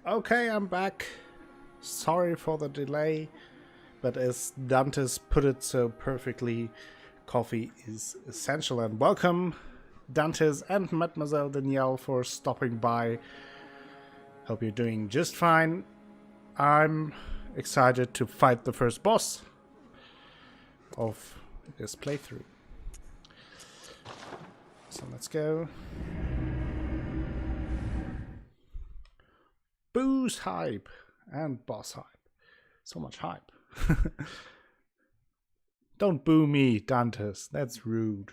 Okay, I'm back. Sorry for the delay, but as Dantes put it so perfectly, coffee is essential. And welcome, Dantes and Mademoiselle Danielle, for stopping by. Hope you're doing just fine. I'm excited to fight the first boss of this playthrough. So let's go. Boost hype and boss hype. So much hype. Don't boo me, Dantes. That's rude.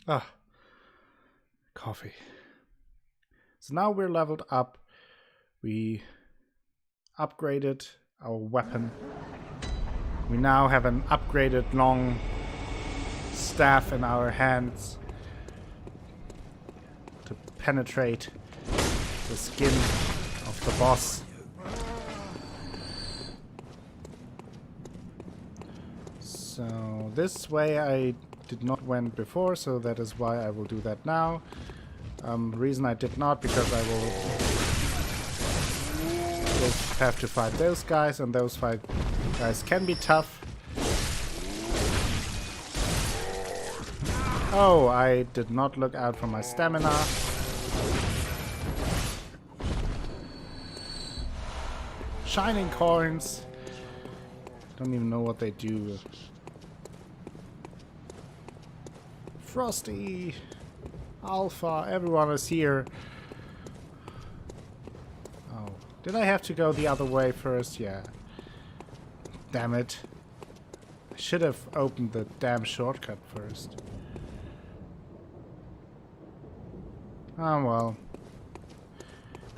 Ah, coffee. So now we're leveled up. We upgraded our weapon. We now have an upgraded long staff in our hands to penetrate the skin of the boss. So this way I did not went before, so that is why I will do that now. Reason I did not, because I will have to fight those guys, and those guys can be tough. Oh, I did not look out for my stamina. Shining coins. Don't even know what they do. Frosty, Alpha, everyone is here. Oh, did I have to go the other way first? Yeah. Damn it. I should have opened the damn shortcut first. Oh well.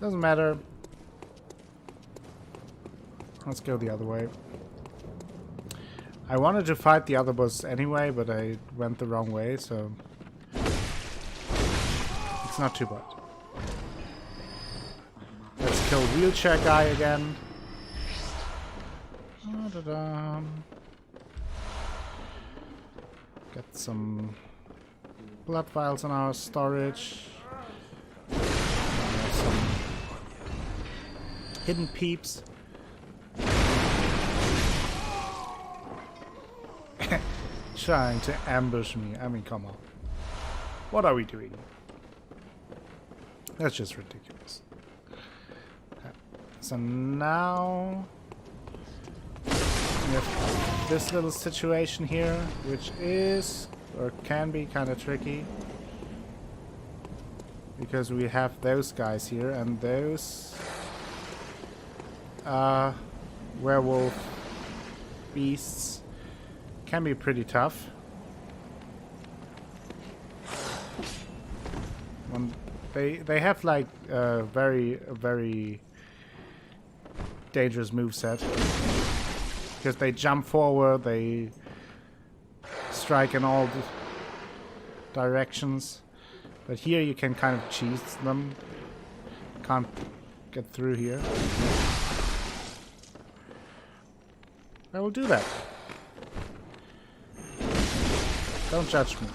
Doesn't matter. Let's go the other way. I wanted to fight the other boss anyway, but I went the wrong way, so it's not too bad. Let's kill wheelchair guy again. Da-da-da. Get some blood vials in our storage. Some hidden peeps. Trying to ambush me. I mean, come on. What are we doing? That's just ridiculous. Okay. So now we have this little situation here, which is, or can be, kind of tricky. Because we have those guys here, and those werewolf beasts can be pretty tough. They have like a very dangerous moveset, because they jump forward, they strike in all directions. But here you can kind of cheese them. Can't get through here. I will do that. Don't judge me.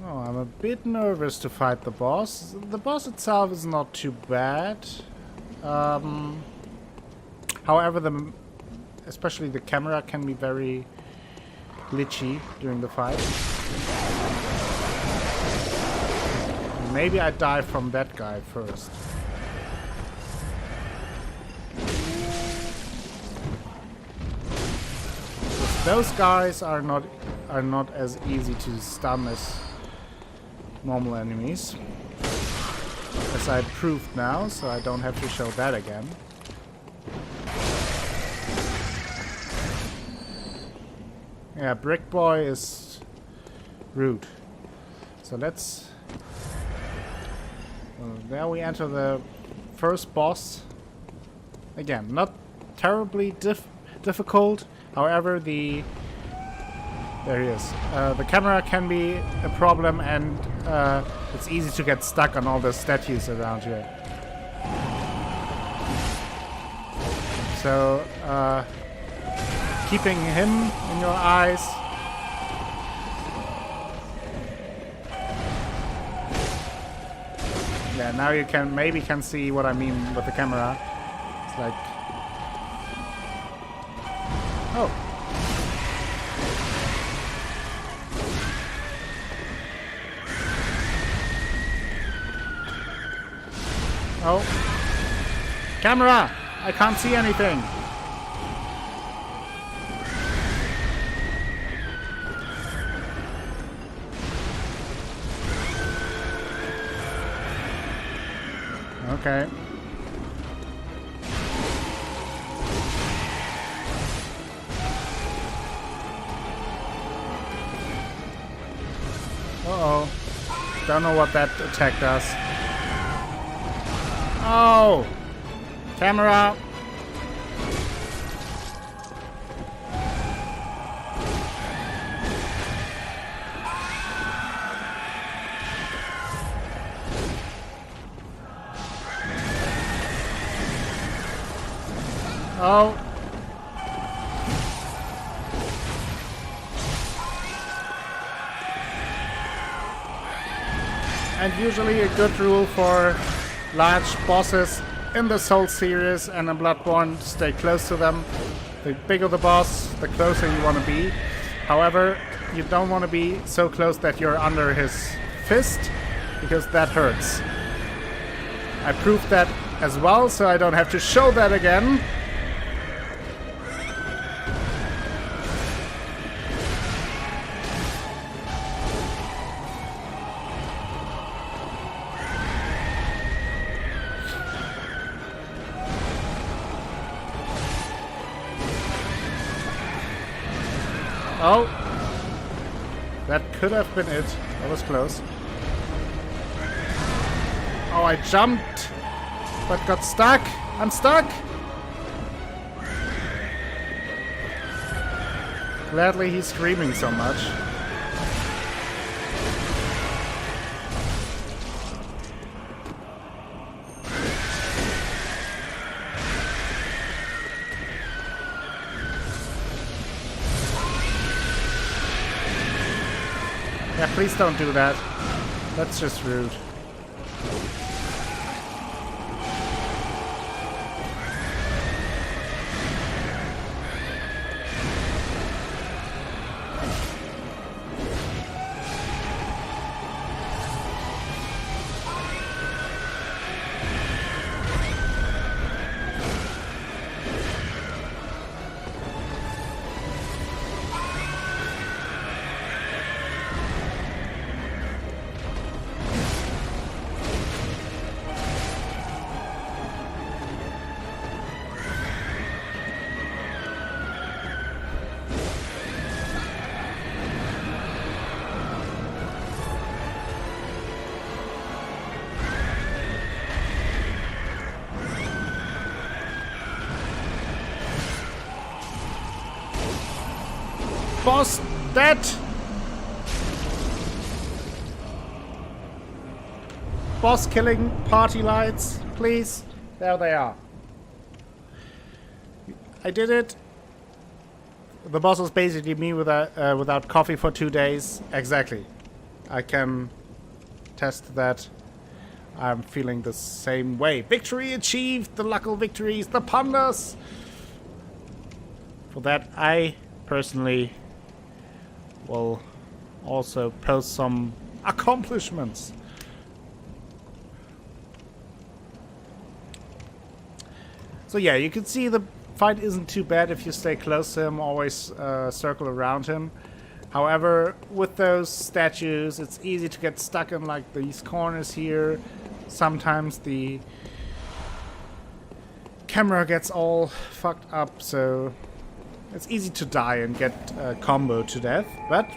Oh, I'm a bit nervous to fight the boss. The boss itself is not too bad. However, especially the camera can be very glitchy during the fight. Maybe I die from that guy first. Those guys are not as easy to stun as normal enemies, as I proved now, so I don't have to show that again. Yeah, Brick Boy is rude. So let's... there we enter the first boss. Again, not terribly difficult. However, the There he is. The camera can be a problem, and it's easy to get stuck on all the statues around here. So, keeping him in your eyes. Yeah, now you maybe can see what I mean with the camera. It's like, oh. Oh. Camera! I can't see anything. Okay. Uh-oh. Don't know what that attack does. Oh! Camera! Oh! And usually a good rule for large bosses in the Soul series and in Bloodborne, stay close to them. The bigger the boss, the closer you want to be. However, you don't want to be so close that you're under his fist, because that hurts. I proved that as well, so I don't have to show that again. Oh, that could have been it. That was close. Oh, I jumped, but got stuck. I'm stuck. Gladly he's screaming so much. Yeah, please don't do that. That's just rude. Boss dead! Boss killing party lights, please. There they are. I did it. The boss was basically me without coffee for 2 days. Exactly. I can test that. I'm feeling the same way. Victory achieved! The local victories, the pandas! For that, I personally will also post some accomplishments. So yeah, you can see the fight isn't too bad if you stay close to him, always circle around him. However, with those statues, it's easy to get stuck in like these corners here. Sometimes the camera gets all fucked up, so it's easy to die and get combo to death, but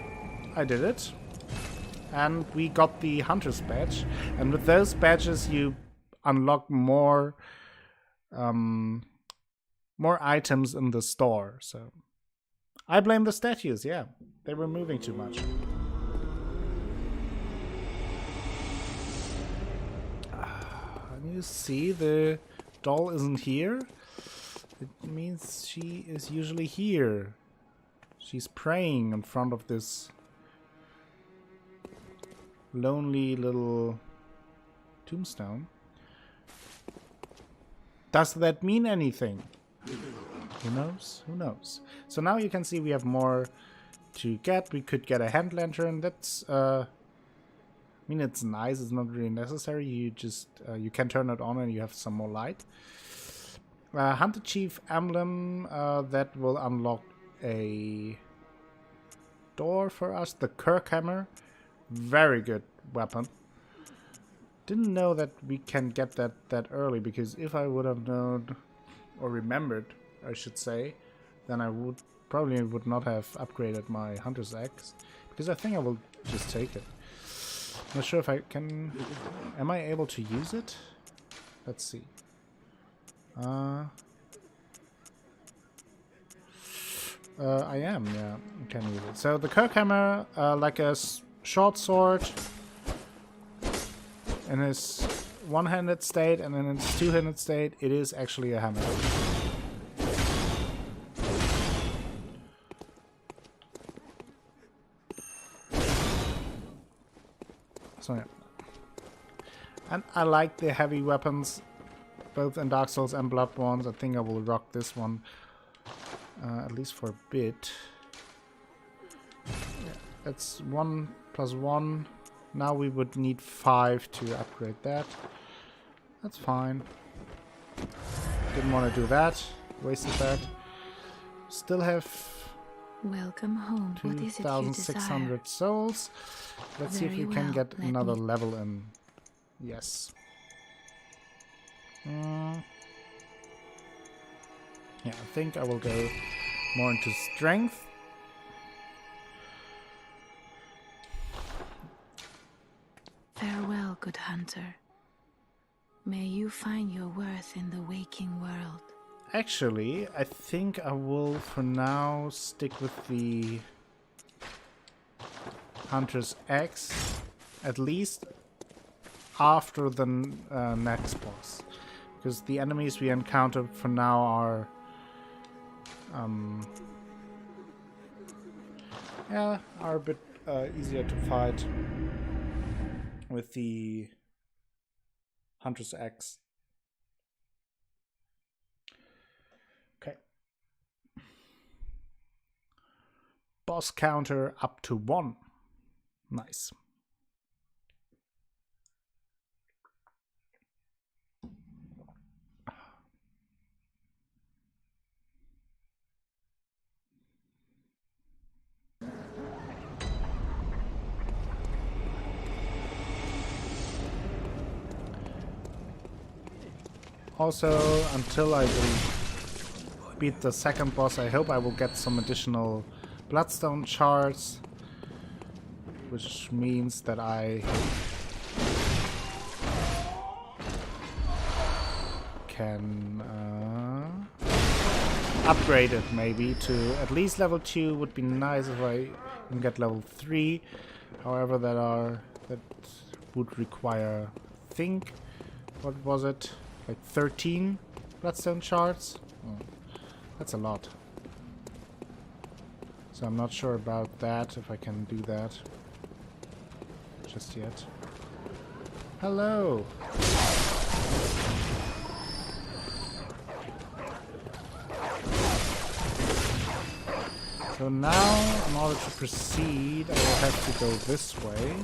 I did it. And we got the Hunter's Badge. And with those badges you unlock more items in the store. So I blame the statues, yeah. They were moving too much. And you see the doll isn't here. It means she is usually here. She's praying in front of this lonely little tombstone. Does that mean anything? Who knows? Who knows? So now you can see we have more to get. We could get a hand lantern. That's I mean, it's nice. It's not really necessary. You just you can turn it on and you have some more light. Hunter Chief emblem that will unlock a door for us. The Kirk hammer, very good weapon. Didn't know that we can get that early, because if I would have known or remembered, I should say, then I would probably not have upgraded my Hunter's Axe, because I think I will just take it. Not sure if I can. Am I able to use it? Let's see. I am, yeah, I can use it. So the Kirk hammer, like a short sword in its one-handed state, and in its two-handed state, it is actually a hammer. So yeah. And I like the heavy weapons, both in Dark Souls and Bloodborne. I think I will rock this one, at least for a bit. Yeah, that's 1 + 1. Now we would need 5 to upgrade that. That's fine. Didn't want to do that. Wasted that. Still have welcome home. 2,600 souls. Let's see if we can get another level in. Yes. Yeah, I think I will go more into strength. Farewell, good hunter. May you find your worth in the waking world. Actually, I think I will for now stick with the Hunter's Axe, at least after the next boss. Because the enemies we encounter for now are a bit easier to fight with the Hunter's Axe. Okay. Boss counter up to 1. Nice. Also, until I will beat the second boss, I hope I will get some additional Bloodstone shards, which means that I can upgrade it maybe to at least level 2. Would be nice if I can get level 3. However, that would require, I think, what was it? Like 13 Bloodstone shards? Oh, that's a lot. So I'm not sure about that, if I can do that just yet. Hello! So now, in order to proceed, I will have to go this way.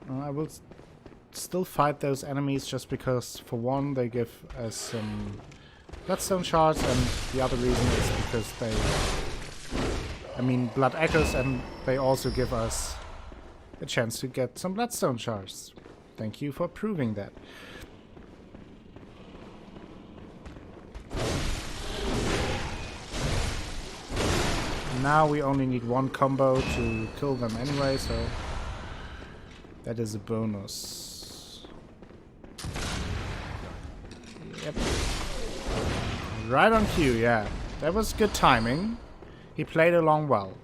I will still fight those enemies just because, for one, they give us some Bloodstone shards, and the other reason is because blood echoes, and they also give us a chance to get some Bloodstone shards. Thank you for proving that. Now we only need one combo to kill them anyway, so that is a bonus. Yep. Right on cue, yeah. That was good timing. He played along well.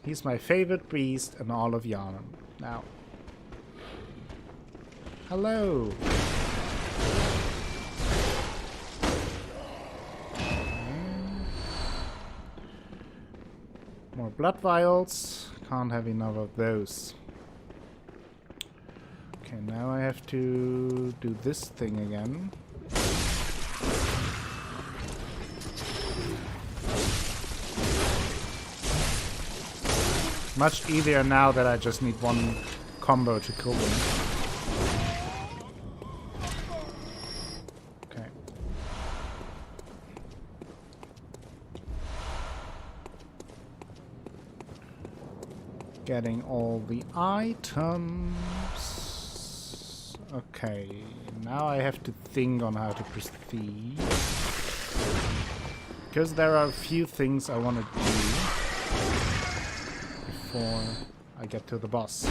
He's my favorite beast in all of Yharnam. Now. Hello. More blood vials. Can't have enough of those. Okay, now I have to do this thing again. Much easier now that I just need one combo to kill them. Okay. Getting all the items. Okay, now I have to think on how to proceed. Because there are a few things I want to do before I get to the boss.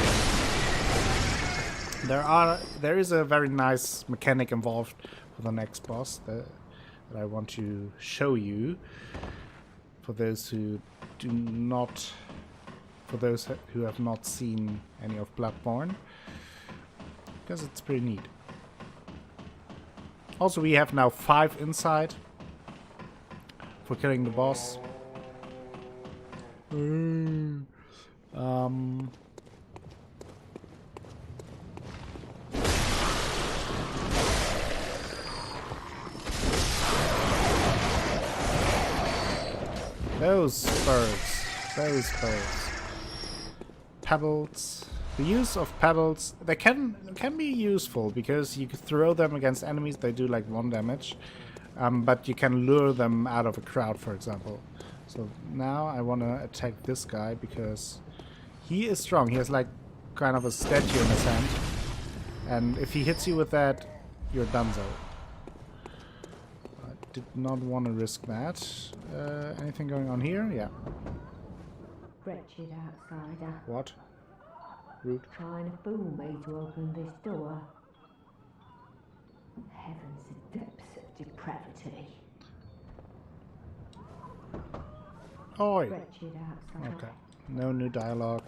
There is a very nice mechanic involved for the next boss that I want to show you. For those who who have not seen any of Bloodborne, because it's pretty neat. Also, we have now 5 inside for killing the boss. Those birds. Pebbles. The use of pebbles, they can be useful because you can throw them against enemies. They do like 1 damage, but you can lure them out of a crowd, for example. So now I want to attack this guy because he is strong. He has like kind of a statue in his hand, and if he hits you with that, you're donezo. I did not want to risk that. Anything going on here? Yeah. Wretched outsider. What? Rude. Trying to fool me to open this door. Heavens, the depths of depravity. Oi. Wretched outsider. Okay. No new dialogue.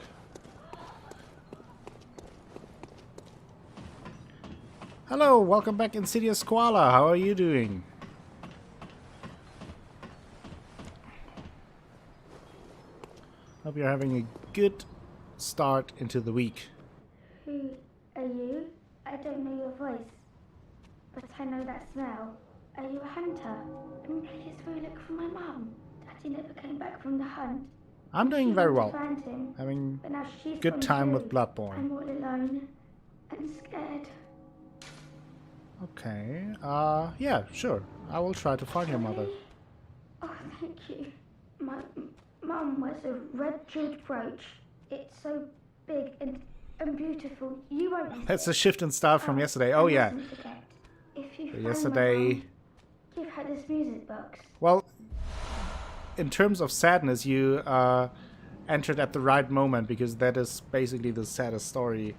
Hello, welcome back, Insidious Koala. How are you doing? Hope you're having a good start into the week. Who are you? I don't know your voice, but I know that smell. Are you a hunter? And please go look for my mum. Daddy never came back from the hunt. I'm doing She very went to well. find him, Having but now she's good gone time too. with Bloodborne. I'm all alone and scared. Okay. Yeah, sure. I will try to find your mother. Really? Oh, thank you. My mum wears a red jeweled brooch. It's so big and beautiful. You won't. That's a shift in style from yesterday. Oh, I yeah. mustn't forget. If you find Yesterday. my mum, give her this music box. Well, in terms of sadness, you entered at the right moment because that is basically the saddest story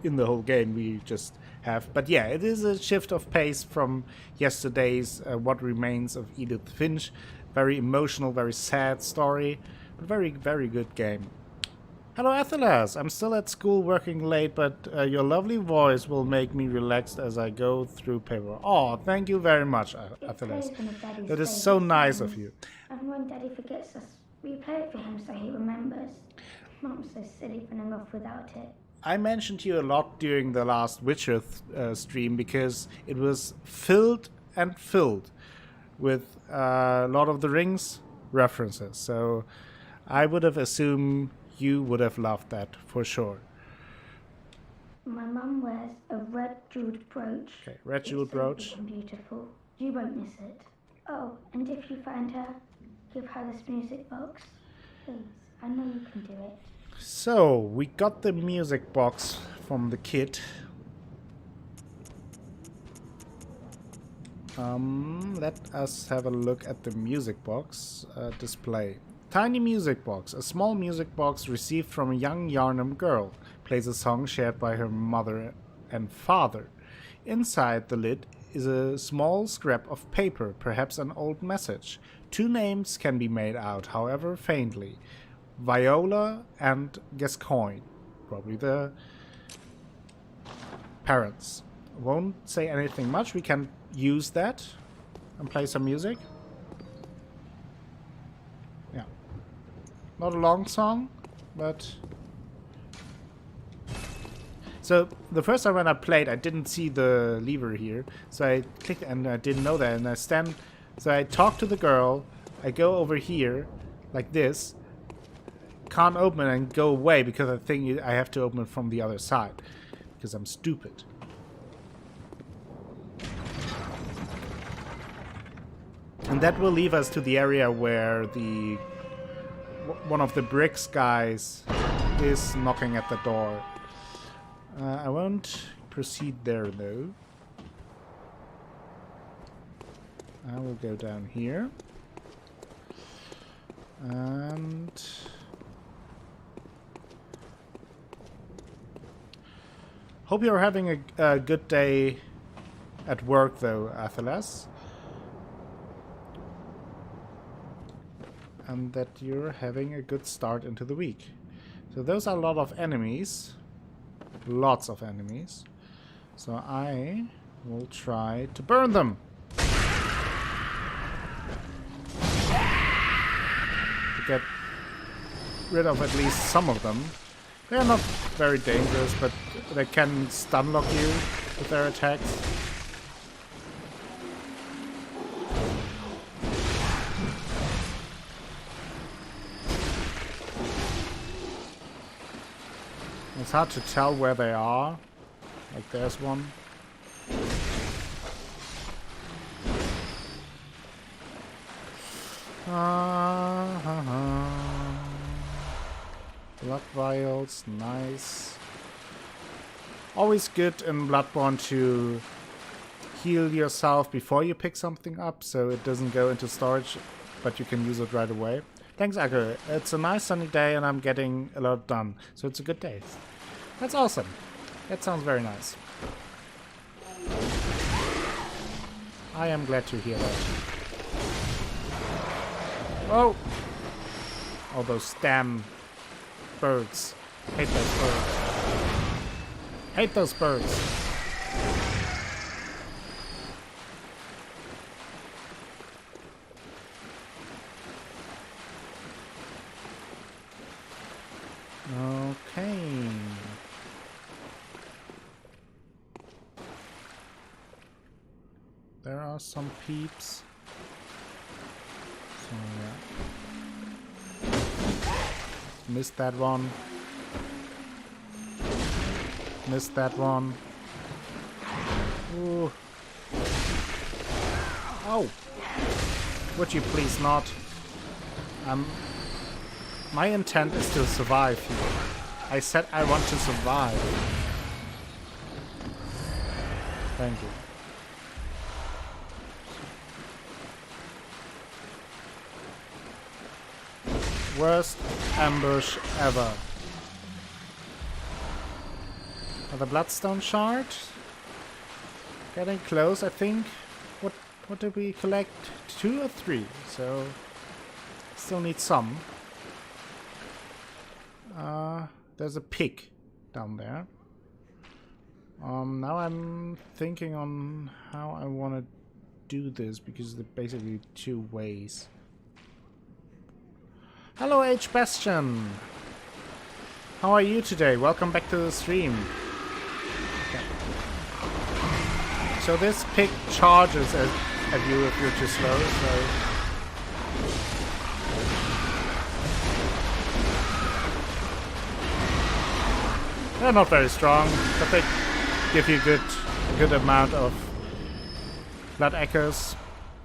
in the whole game we just have. But yeah, it is a shift of pace from yesterday's What Remains of Edith Finch. Very emotional, very sad story, but very, very good game. Hello, Athelas. I'm still at school working late, but your lovely voice will make me relaxed as I go through paper. Oh, thank you very much, Athelas. That is so nice of you. And when Daddy forgets us, we play it for him so he remembers. Mom's so silly running off without it. I mentioned you a lot during the last Witcher stream because it was filled and filled with Lord of the Rings references. So I would have assumed you would have loved that for sure. My mum wears a red jeweled brooch. Okay, red It's jeweled so brooch. big and beautiful. You won't miss it. Oh, and if you find her, give her this music box. Please, I know you can do it. So we got the music box from the kid. Let us have a look at the music box display. Tiny music box. A small music box received from a young Yarnum girl. Plays a song shared by her mother and father. Inside the lid is a small scrap of paper, perhaps an old message. 2 names can be made out, however faintly. Viola and Gascoigne. Probably the parents. Won't say anything much. We can use that and play some music. Yeah. Not a long song, but... So, the first time when I played, I didn't see the lever here. So I clicked and I didn't know that. And I stand... So I talk to the girl. I go over here, like this. Can't open it and go away because I think I have to open it from the other side. Because I'm stupid. And that will leave us to the area where the... one of the bricks guys is knocking at the door. I won't proceed there though. I will go down here. And... hope you're having a good day at work though, Athelas. And that you're having a good start into the week. So those are a lot of enemies. Lots of enemies. So I will try to burn them. To get rid of at least some of them. They're not very dangerous, but they can stun lock you with their attacks. It's hard to tell where they are. Like there's one. Blood vials, nice. Always good in Bloodborne to heal yourself before you pick something up, so it doesn't go into storage, but you can use it right away. Thanks, Akko. It's a nice sunny day and I'm getting a lot done, so it's a good day. That's awesome. That sounds very nice. I am glad to hear that. Whoa! All those damn birds. Hate those birds. Hate those birds. Okay. There are some peeps. So yeah. Missed that one. Missed that one. Ooh. Oh! Would you please not? My intent is to survive here. I said I want to survive. Thank you. Worst ambush ever. Another bloodstone shard. Getting close, I think. What did we collect? 2 or 3? So still need some. There's a pig down there. Now I'm thinking on how I want to do this because there's basically 2 ways. Hello H Bastion! How are you today? Welcome back to the stream. Okay. So this pig charges at you if you're too slow, so... They're not very strong, but they give you a good amount of blood echoes.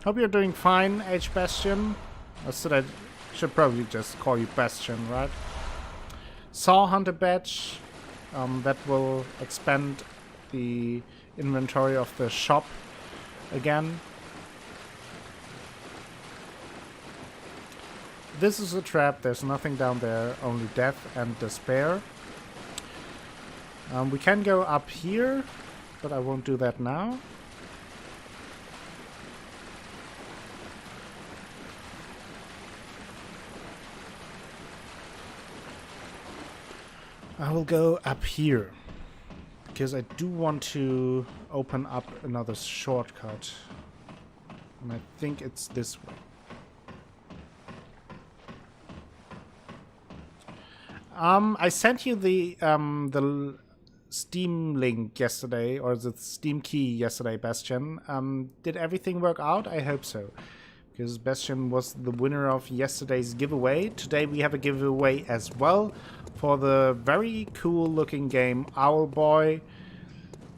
Hope you're doing fine, H Bastion. Or should probably just call you Bastion, right? Saw Hunter badge. That will expand the inventory of the shop again. this is a trap. There's nothing down there, only death and despair. We can go up here, but I won't do that now. I will go up here, because I do want to open up another shortcut. And I think it's this way. I sent you the Steam link yesterday, or the Steam key yesterday, Bastian. Did everything work out? I hope so. Because Bastian was the winner of yesterday's giveaway. Today we have a giveaway as well for the very cool looking game Owlboy.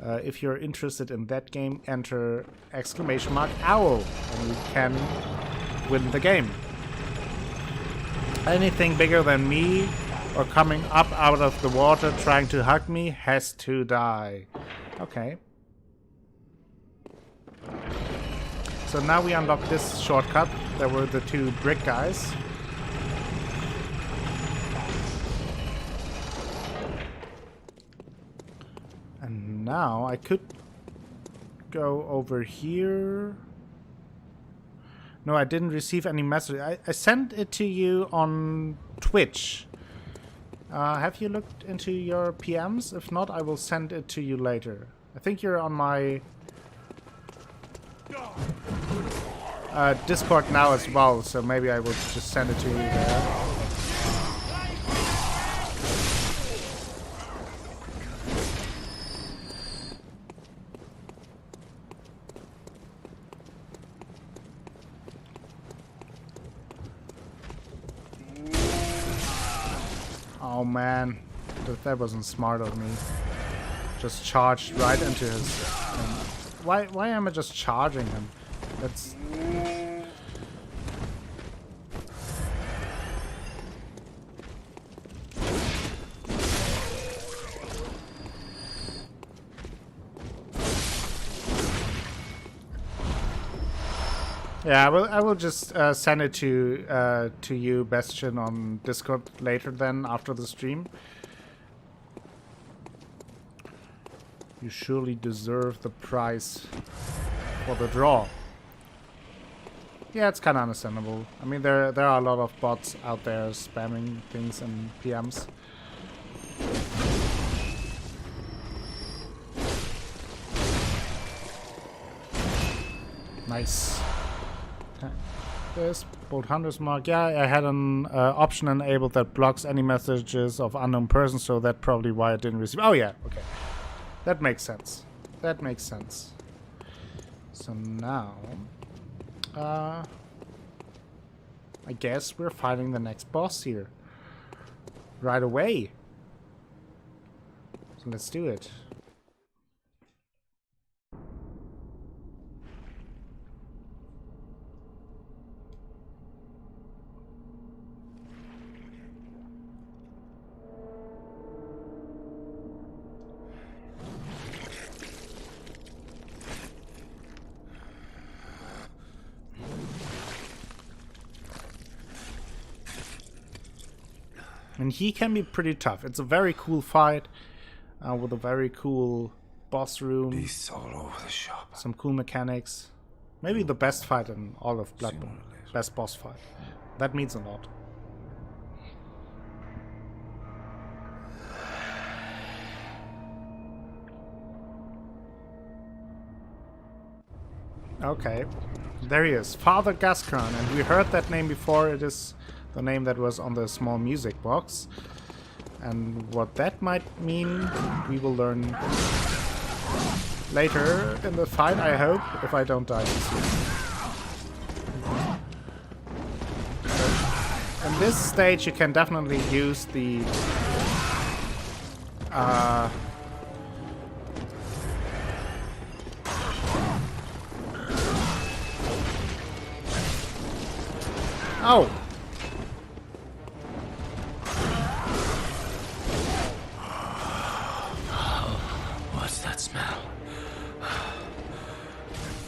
If you're interested in that game, enter !owl and you can win the game. Anything bigger than me or coming up out of the water trying to hug me has to die. Okay. So now we unlock this shortcut. There were the two brick guys. And now I could go over here. No, I didn't receive any message. I sent it to you on Twitch. Have you looked into your PMs? If not, I will send it to you later. I think you're on my Discord now as well, so maybe I will just send it to you there. Oh man, that wasn't smart of me. Just charged right into his... Why am I just charging him? That's... Yeah, I will just send it to you, Bastian, on Discord later then, after the stream. You surely deserve the prize for the draw. Yeah, it's kind of understandable. I mean, there are a lot of bots out there spamming things and PMs. Nice. There's Bolt Hunter's Mark. Yeah, I had an option enabled that blocks any messages of unknown persons, so that's probably why I didn't receive. Oh yeah, okay. That makes sense. That makes sense. So now, I guess we're fighting the next boss here. Right away. So let's do it. And he can be pretty tough. It's a very cool fight with a very cool boss room. Beasts all over the shop. Some cool mechanics. Maybe the best fight in all of Bloodborne. Best boss fight. That means a lot. Okay. There he is. Father Gascoigne. And we heard that name before. It is the name that was on the small music box. And what that might mean, we will learn later in the fight, I hope, if I don't die this soon. So in this stage, you can definitely use the oh! What's that smell?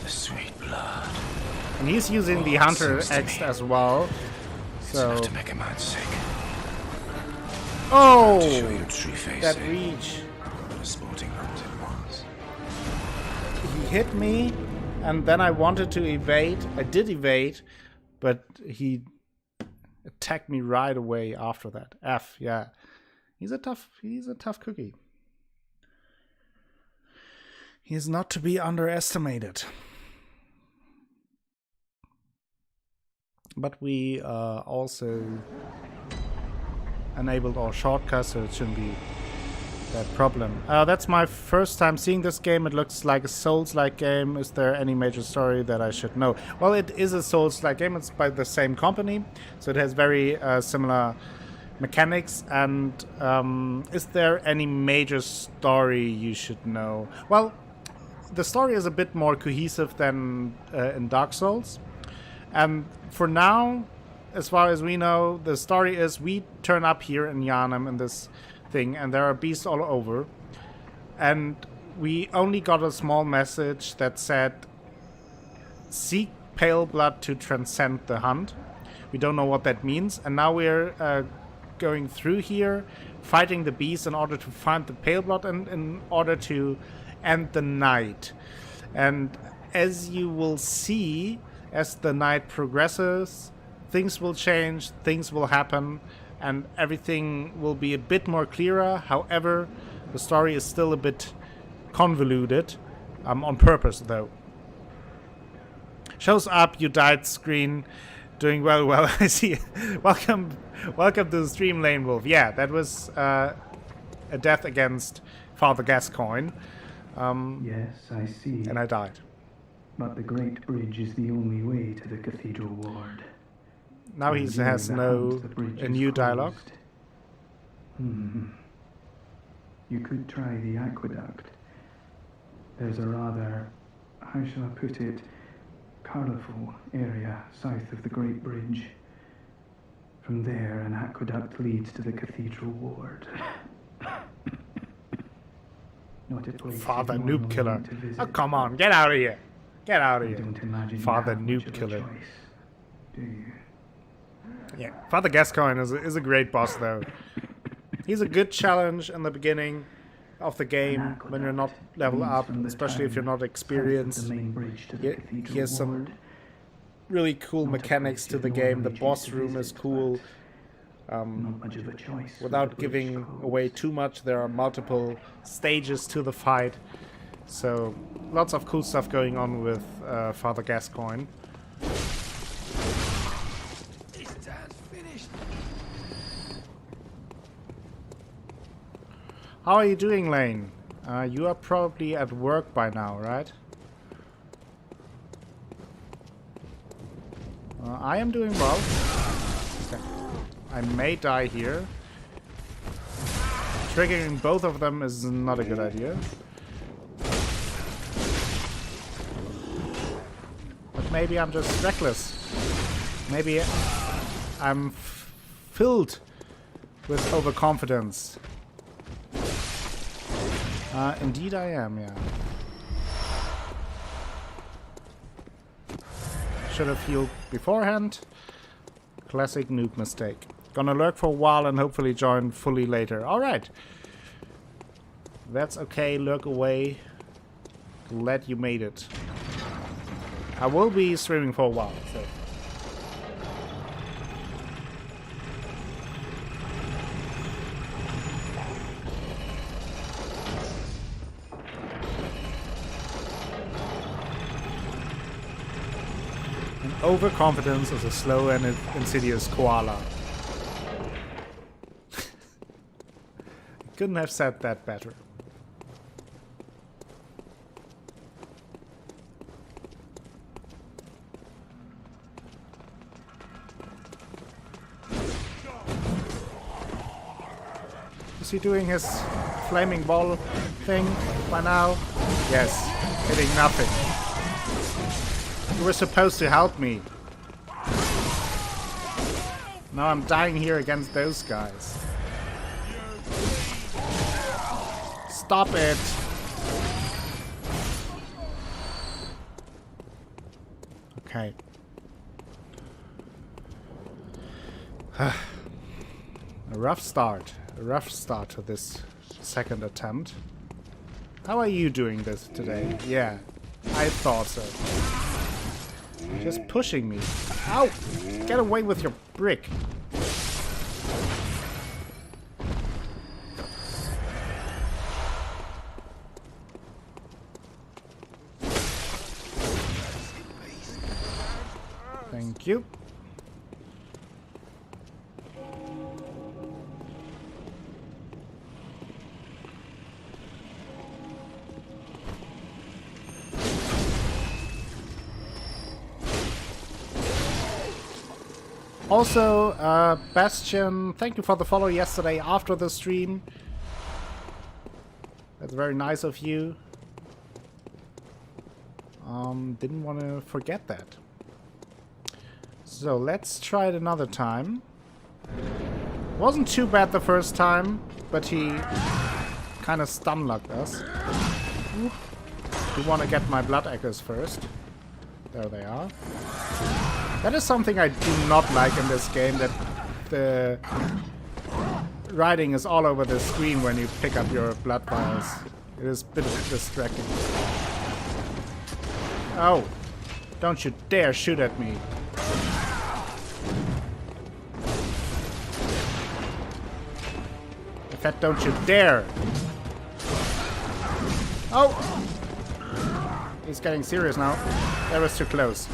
The sweet blood. And he's using the Hunter X as well. So enough to make a man sick. oh, To show your true face. that eh? reach. What a sporting hunt it was. He hit me, and then I wanted to evade. I did evade, but he attacked me right away after that. F, yeah. He's a tough cookie. He's not to be underestimated. But we also enabled our shortcuts, so it shouldn't be that problem. That's my first time seeing this game. It looks like a Souls-like game. Is there any major story that I should know? Well, it is a Souls-like game. It's by the same company, so it has very similar mechanics. And is there any major story you should know? Well, the story is a bit more cohesive than in Dark Souls. And for now, as far as we know, the story is we turn up here in Yharnam in this thing, and there are beasts all over. And we only got a small message that said, seek pale blood to transcend the hunt. We don't know what that means. And now we're going through here, fighting the beasts in order to find the pale blood and in order to end the night. And as you will see, as the night progresses, things will change, things will happen, and everything will be a bit more clearer. However, the story is still a bit convoluted, on purpose though. Shows up, you died screen, doing well, I see. Welcome to the stream, Lane Wolf. Yeah, that was a death against Father Gascoigne. Yes, I see. And I died. But the Great Bridge is the only way to the Cathedral Ward. Now he And has during the no hunt, the bridge a is new dialogue. closed. You could try the aqueduct. There's a rather, how shall I put it, colourful area south of the Great Bridge. From there, an aqueduct leads to the Cathedral Ward. Not a place Father you'd Noob normally Killer. want to visit. Oh, come on, get out of here. Get out of I here. don't imagine Father you have much Noob of a Killer. choice, do you? Yeah, Father Gascoigne is a great boss though. He's a good challenge in the beginning of the game when you're not level up, especially if you're not experienced. He has some really cool mechanics to the game. The boss room is cool. Not much of a choice. Without giving away too much, there are multiple stages to the fight. So lots of cool stuff going on with Father Gascoigne. How are you doing, Lane? You are probably at work by now, right? I am doing well. Okay. I may die here. Triggering both of them is not a good idea. But maybe I'm just reckless. Maybe I'm filled with overconfidence. Indeed I am, yeah. Should have healed beforehand. Classic noob mistake. Gonna lurk for a while and hopefully join fully later. Alright. That's okay, lurk away. Glad you made it. I will be streaming for a while, so. Overconfidence is a slow and insidious koala. Couldn't have said that better. Is he doing his flaming ball thing by now? Yes, hitting nothing. You were supposed to help me. Now I'm dying here against those guys. Stop it. Okay. A rough start. A rough start to this second attempt. How are you doing this today? Yeah, I thought so. Just pushing me. Ow! Get away with your brick. Thank you. Also, Bastion, thank you for the follow yesterday after the stream. That's very nice of you. Didn't want to forget that. So let's try it another time. Wasn't too bad the first time, but he kind of stunlocked us. We want to get my blood echoes first. There they are. That is something I do not like in this game, that the writing is all over the screen when you pick up your blood vials. It is a bit distracting. Oh, don't you dare shoot at me. In fact, don't you dare. Oh! He's getting serious now. That was too close.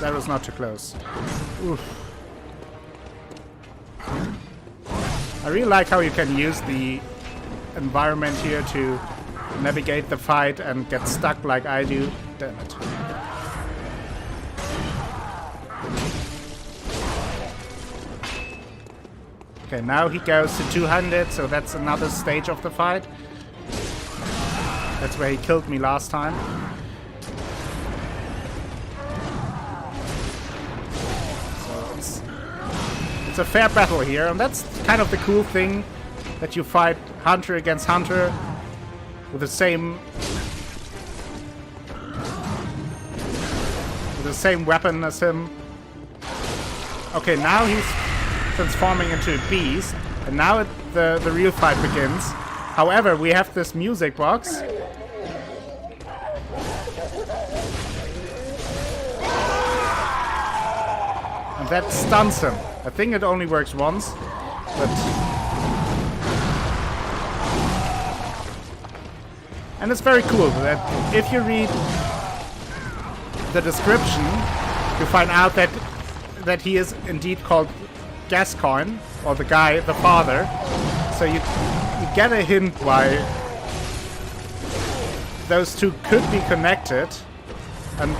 That was not too close. Oof. I really like how you can use the environment here to navigate the fight and get stuck like I do. Damn it. Okay, now he goes to 200, so that's another stage of the fight. That's where he killed me last time. It's a fair battle here, and that's kind of the cool thing, that you fight hunter against hunter with the same weapon as him. Okay, now he's transforming into a beast, and now the real fight begins. However, we have this music box. And that stuns him. I think it only works once, but... And it's very cool that if you read the description, you find out that he is indeed called Gascoigne, or the guy, the father. So you get a hint why those two could be connected, and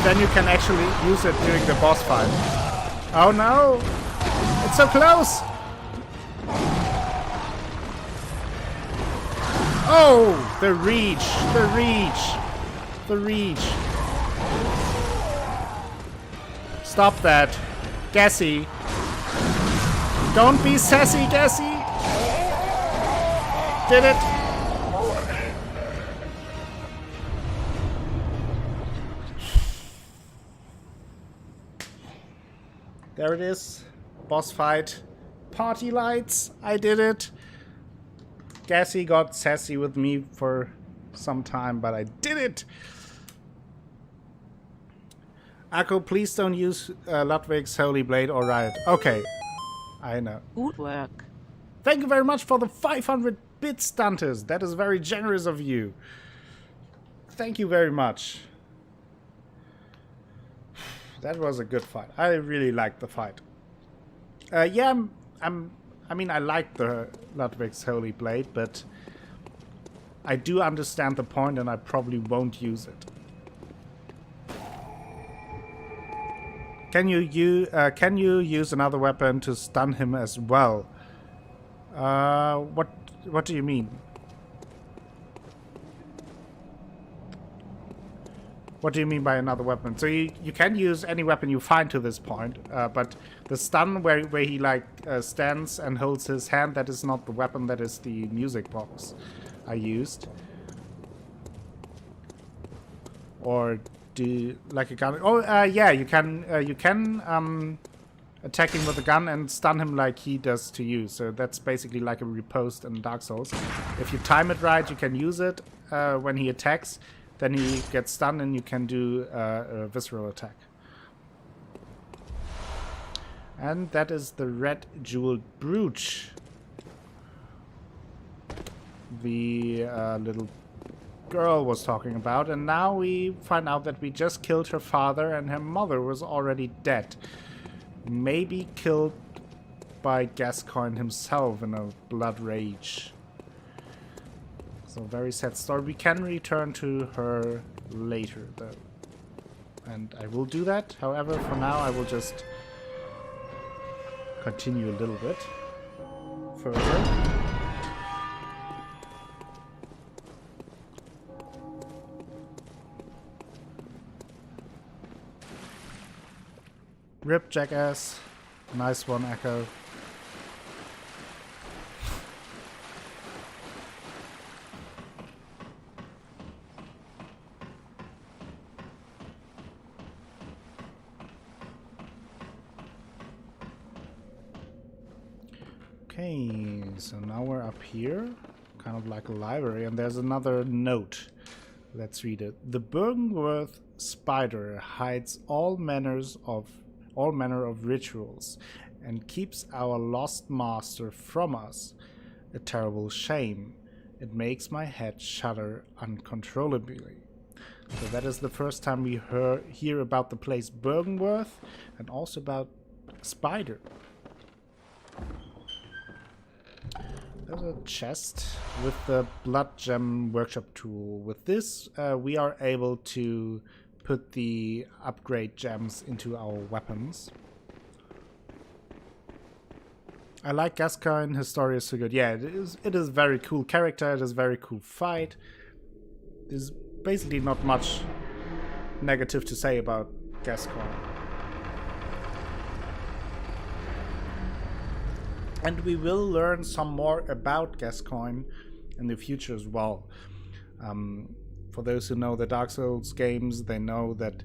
then you can actually use it during the boss fight. Oh no! It's so close! Oh! The reach! The reach! The reach! Stop that! Gassy! Don't be sassy, Gassy! Did it! There it is. Boss fight. Party lights. I did it. Gassy got sassy with me for some time, but I did it. Akko, please don't use Ludwig's Holy Blade or Riot. Okay. I know. Good work. Thank you very much for the 500 bits, Dantes. That is very generous of you. Thank you very much. That was a good fight. I really liked the fight. Yeah, I mean, I like the Ludwig's Holy Blade, but I do understand the point, and I probably won't use it. Can you use another weapon to stun him as well? What do you mean? What do you mean by another weapon? So you can use any weapon you find to this point, but the stun where he like stands and holds his hand, that is not the weapon, that is the music box I used. Or do like a gun? Oh yeah, you can attack him with a gun and stun him like he does to you. So that's basically like a riposte in Dark Souls. If you time it right, you can use it when he attacks. Then he gets stunned and you can do a visceral attack. And that is the red jeweled brooch. The little girl was talking about. And now we find out that we just killed her father and her mother was already dead. Maybe killed by Gascoigne himself in a blood rage. So very sad story. We can return to her later though. And I will do that. However, for now I will just continue a little bit further. Rip, jackass. Nice one, Echo. Okay, so now we're up here, kind of like a library, and there's another note. Let's read it. The Burnworth spider hides all manner of rituals and keeps our lost master from us. A terrible shame. It makes my head shudder uncontrollably. So that is the first time we hear about the place Burnworth and also about a spider. There's a chest with the blood gem workshop tool. With this, we are able to put the upgrade gems into our weapons. I like Gascoigne. His story is so good. Yeah, it is very cool character. It is very cool fight. There's basically not much negative to say about Gascoigne. And we will learn some more about Gascoigne in the future as well. For those who know the Dark Souls games, they know that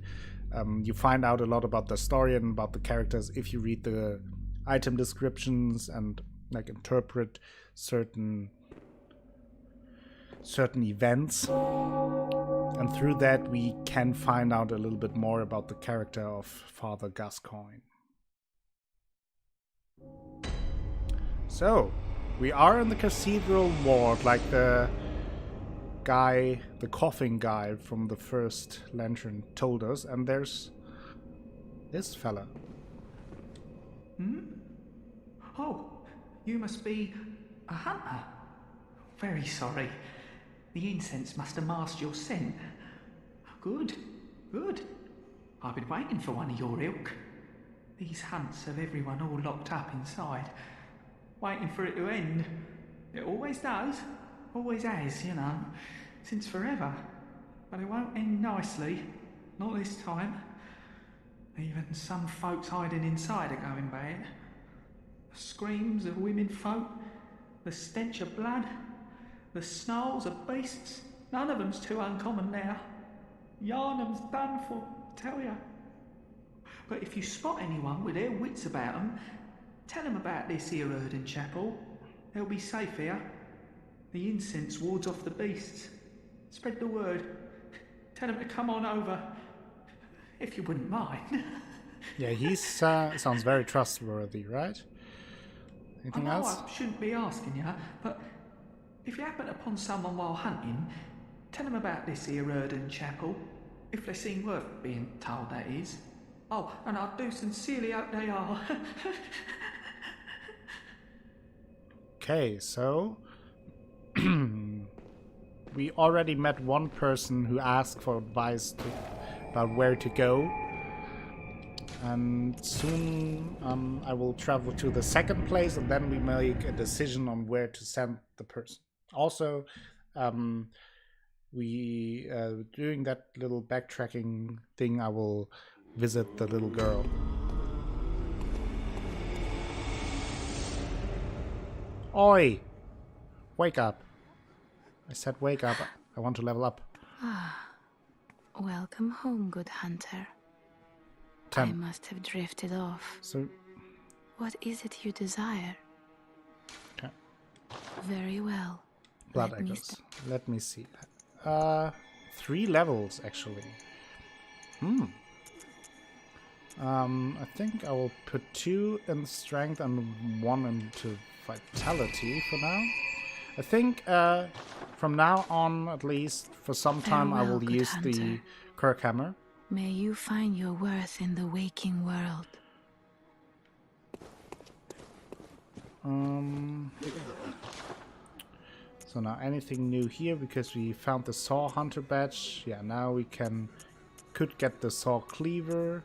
you find out a lot about the story and about the characters if you read the item descriptions and like interpret certain events. And through that we can find out a little bit more about the character of Father Gascoigne. So, we are in the cathedral ward, like the coughing guy from the first lantern told us, and there's this fella. Hmm? Oh, you must be a hunter. Very sorry. The incense must have masked your scent. Good, good. I've been waiting for one of your ilk. These hunts have everyone all locked up inside, waiting for it to end. It always does. Always has, you know, since forever. But it won't end nicely. Not this time. Even some folks hiding inside are going bad. The screams of women folk, the stench of blood, the snarls of beasts. None of them's too uncommon now. Yarnum's done for, tell ya. But if you spot anyone with their wits about them, tell them about this here Erden Chapel. They'll be safe here. The incense wards off the beasts. Spread the word. Tell them to come on over, if you wouldn't mind. Yeah, he sounds very trustworthy, right? Anything else? I shouldn't be asking you, but if you happen upon someone while hunting, tell them about this here Erden Chapel. If they seem worth being told, that is. Oh, and I do sincerely hope they are. Okay, so we already met one person who asked for advice about where to go, and soon I will travel to the second place, and then we make a decision on where to send the person. Also, we doing that little backtracking thing, I will visit the little girl. Oi! Wake up. I said wake up. I want to level up. Welcome home, good hunter. 10. I must have drifted off. So, What is it you desire? Okay. Very well. Blood Let me echoes. Let me see. 3 levels actually. I think I will put 2 in strength and 1 into vitality for now. I think from now on, at least for some time, I Farewell, will good use the hunter. Kirk hammer. May you find your worth in the waking world. So now anything new here, because we found the saw hunter badge. Yeah, now we could get the saw cleaver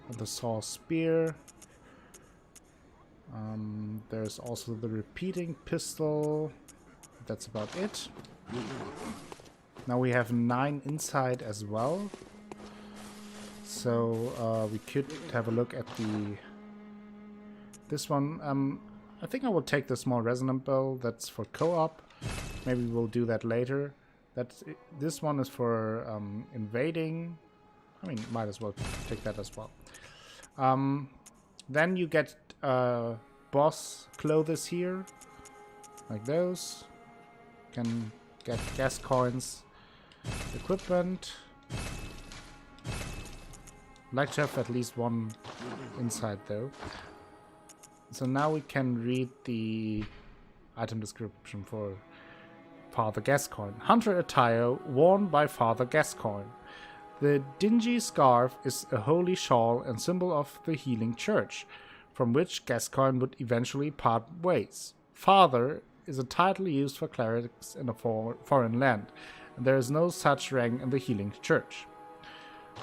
and the saw spear. There's also the repeating pistol. That's about it. Now we have 9 inside as well. So we could have a look at this one. I think I will take the small resonant bow. That's for co-op. Maybe we'll do that later. This one is for invading. I mean, might as well take that as well. Then you get boss clothes here, like those. Can get Gascoigne's equipment. Like to have at least 1 inside though. So now we can read the item description for Father Gascoigne. Hunter attire worn by Father Gascoigne. The dingy scarf is a holy shawl and symbol of the healing church, from which Gascoigne would eventually part ways. Father is a title used for clerics in a foreign land, and there is no such rank in the healing church.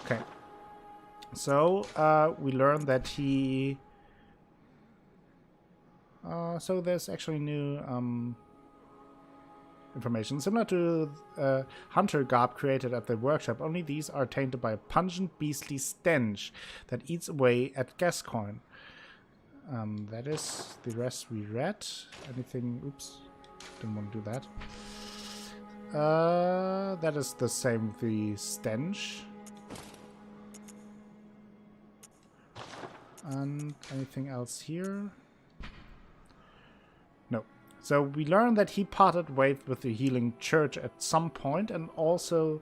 Okay. So, we learned that he... so there's actually new information. Similar to hunter garb created at the workshop, only these are tainted by a pungent beastly stench that eats away at Gascoigne. That is the rest we read. Anything... Oops. Didn't want to do that. That is the same with the stench. And anything else here? No. So we learned that he parted ways with the healing church at some point, and also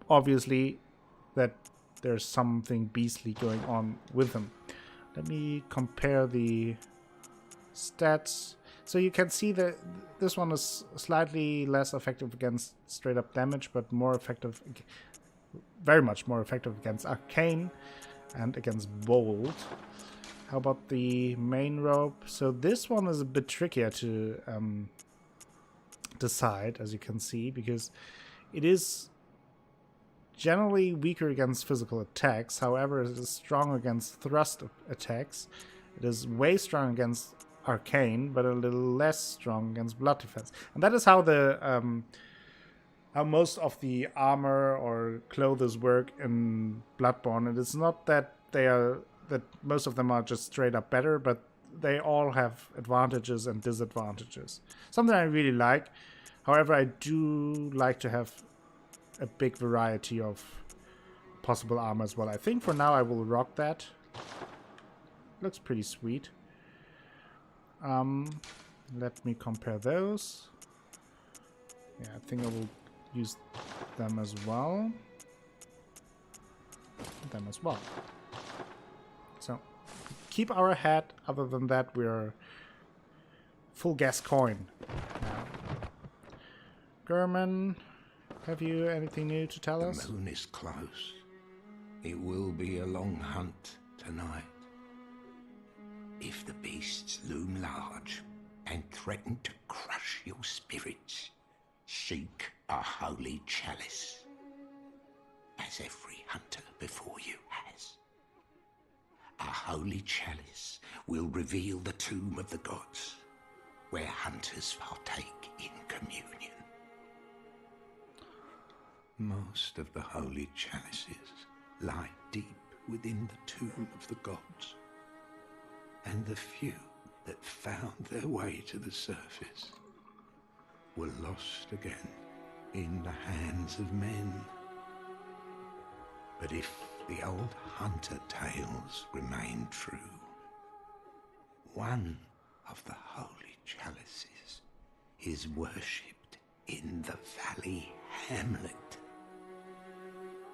obviously that there's something beastly going on with him. Let me compare the stats. So you can see that this one is slightly less effective against straight up damage, but more effective, very much more effective against arcane and against bold. How about the main rope? So this one is a bit trickier to decide, as you can see, because it is generally weaker against physical attacks. However, it is strong against thrust attacks. It is way strong against arcane, but a little less strong against blood defense. And that is how the how most of the armor or clothes work in Bloodborne. It is not that most of them are just straight up better, but they all have advantages and disadvantages. Something I really like. However, I do like to have a big variety of possible armor as well. I think for now I will rock that. Looks pretty sweet. Let me compare those. Yeah, I think I will use them as well. So, keep our hat. Other than that, we're full Gascoigne now. German, have you anything new to tell us? The moon is close. It will be a long hunt tonight. If the beasts loom large and threaten to crush your spirits, seek a holy chalice, as every hunter before you has. A holy chalice will reveal the tomb of the gods, where hunters partake in communion. Most of the holy chalices lie deep within the tomb of the gods, and the few that found their way to the surface were lost again in the hands of men. But if the old hunter tales remain true, one of the holy chalices is worshipped in the valley hamlet.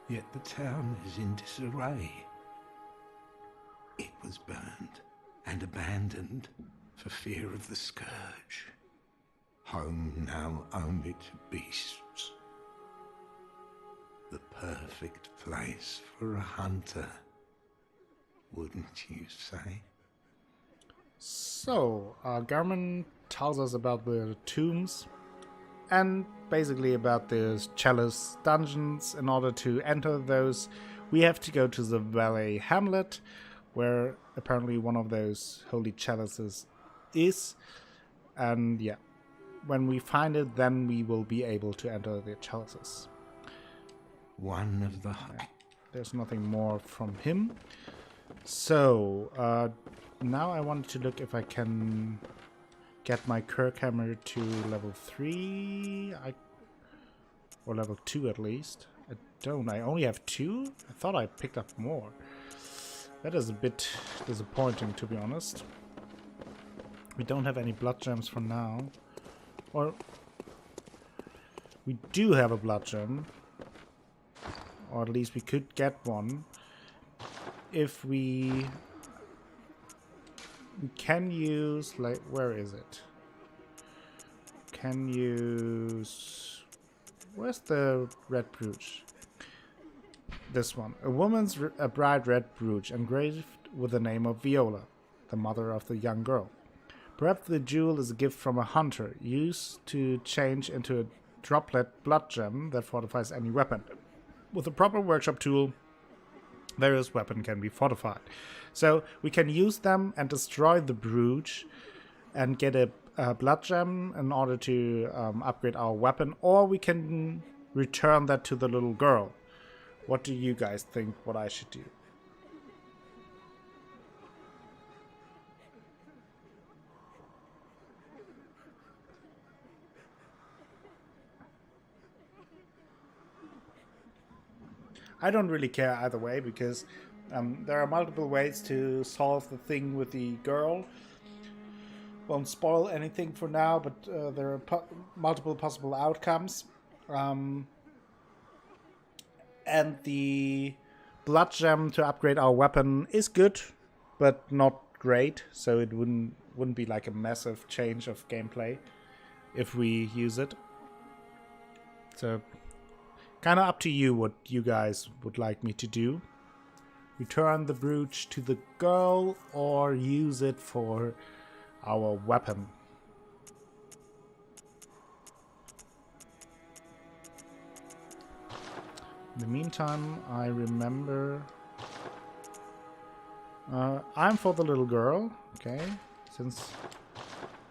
Yet the town is in disarray. It was burned and abandoned for fear of the scourge. Home now only to beasts. The perfect place for a hunter, wouldn't you say? So, Garmin tells us about the tombs and basically about the chalice dungeons. In order to enter those, we have to go to the Valley Hamlet, where apparently one of those holy chalices is. And yeah, when we find it, then we will be able to enter the chalices. One of the... There's nothing more from him. So, now I want to look if I can get my Kirk hammer to level 3. Or level 2 at least. I don't. I only have 2? I thought I picked up more. That is a bit disappointing, to be honest. We don't have any blood gems for now. Or... we do have a blood gem. Or at least we could get one. If we can use, like, where is it? Can use... where's the red brooch? This one. A bright red brooch engraved with the name of Viola, the mother of the young girl. Perhaps the jewel is a gift from a hunter, used to change into a droplet blood gem that fortifies any weapon. With a proper workshop tool, various weapons can be fortified. So we can use them and destroy the brooch and get a blood gem in order to upgrade our weapon, or we can return that to the little girl. What do you guys think what I should do? I don't really care either way, because there are multiple ways to solve the thing with the girl. Won't spoil anything for now, but there are multiple possible outcomes. And the blood gem to upgrade our weapon is good, but not great. So it wouldn't be like a massive change of gameplay if we use it. So kind of up to you what you guys would like me to do. Return the brooch to the girl or use it for our weapon. In the meantime, I remember... I'm for the little girl, okay? Since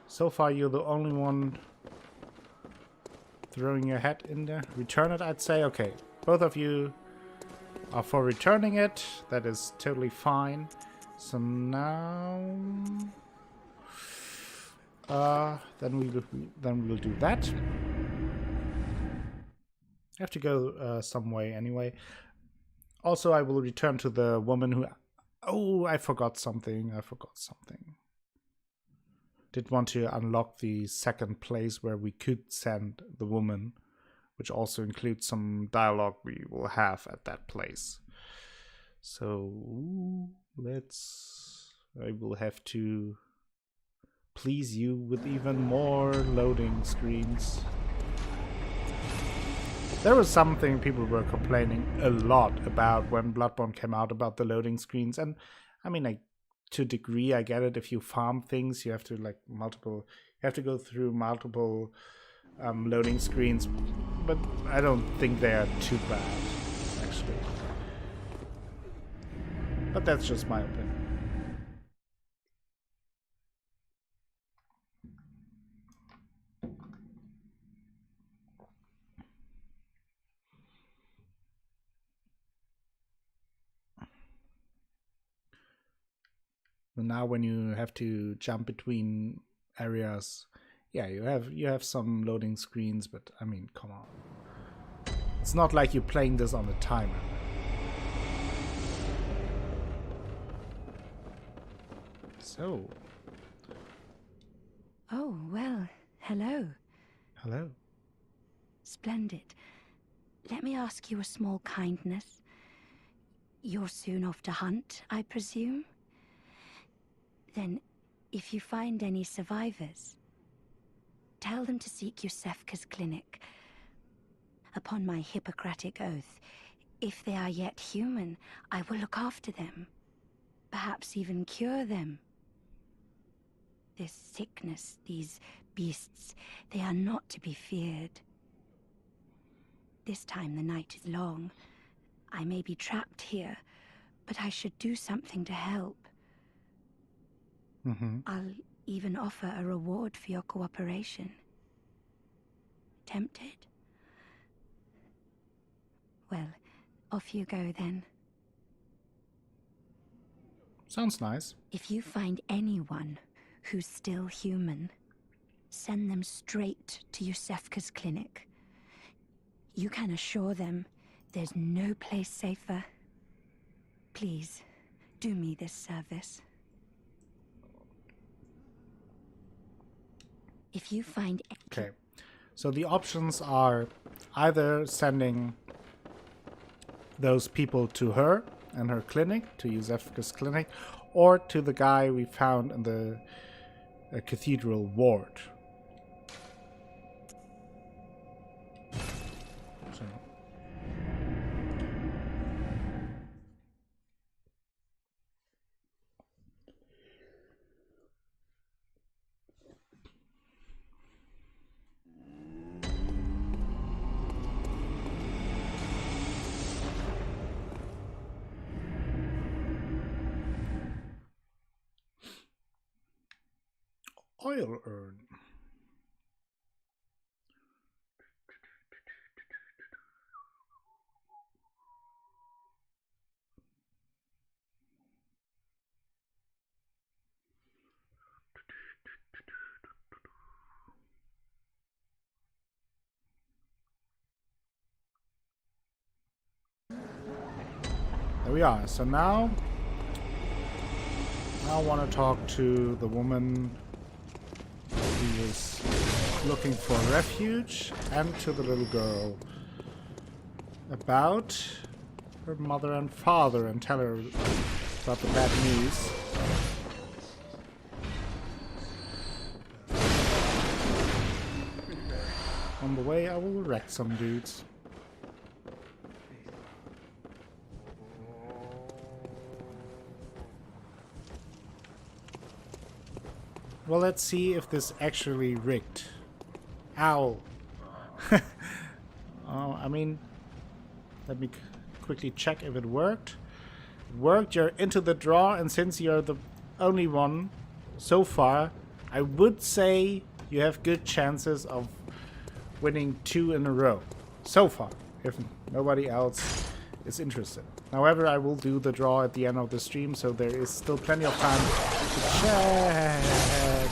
so far you're the only one throwing your hat in there. Return it, I'd say. Okay, both of you are for returning it. That is totally fine. So now... then we will do that. I have to go some way anyway. Also, I will return to the woman who... oh, I forgot something. Did want to unlock the second place where we could send the woman, which also includes some dialogue we will have at that place. So, I will have to please you with even more loading screens. There was something people were complaining a lot about when Bloodborne came out, about the loading screens. And I mean, like, to a degree, I get it. If you farm things, you have to go through multiple loading screens. But I don't think they are too bad, actually. But that's just my opinion. Now when you have to jump between areas, yeah, you have some loading screens, but I mean, come on. It's not like you're playing this on a timer. So, Oh, well, hello. Hello. Splendid. Let me ask you a small kindness. You're soon off to hunt, I presume? Then, if you find any survivors, tell them to seek Yusefka's clinic. Upon my Hippocratic oath, if they are yet human, I will look after them. Perhaps even cure them. This sickness, these beasts, they are not to be feared. This time the night is long. I may be trapped here, but I should do something to help. I'll even offer a reward for your cooperation. Tempted? Well, off you go then. Sounds nice. If you find anyone who's still human, send them straight to Yusefka's clinic. You can assure them there's no place safer. Please, do me this service. If you find... Okay. So the options are either sending those people to her and her clinic, to Yusefka's clinic, or to the guy we found in the cathedral ward. So. Oil urn. There we are. So now I want to talk to the woman who was looking for refuge, and to the little girl about her mother and father, and tell her about the bad news. On the way, I will wreck some dudes. Well, let's see if this actually rigged. Ow. I mean, let me quickly check if it worked. It worked, you're into the draw, and since you're the only one so far, I would say you have good chances of winning 2 in a row. So far, if nobody else is interested. However, I will do the draw at the end of the stream, so there is still plenty of time to check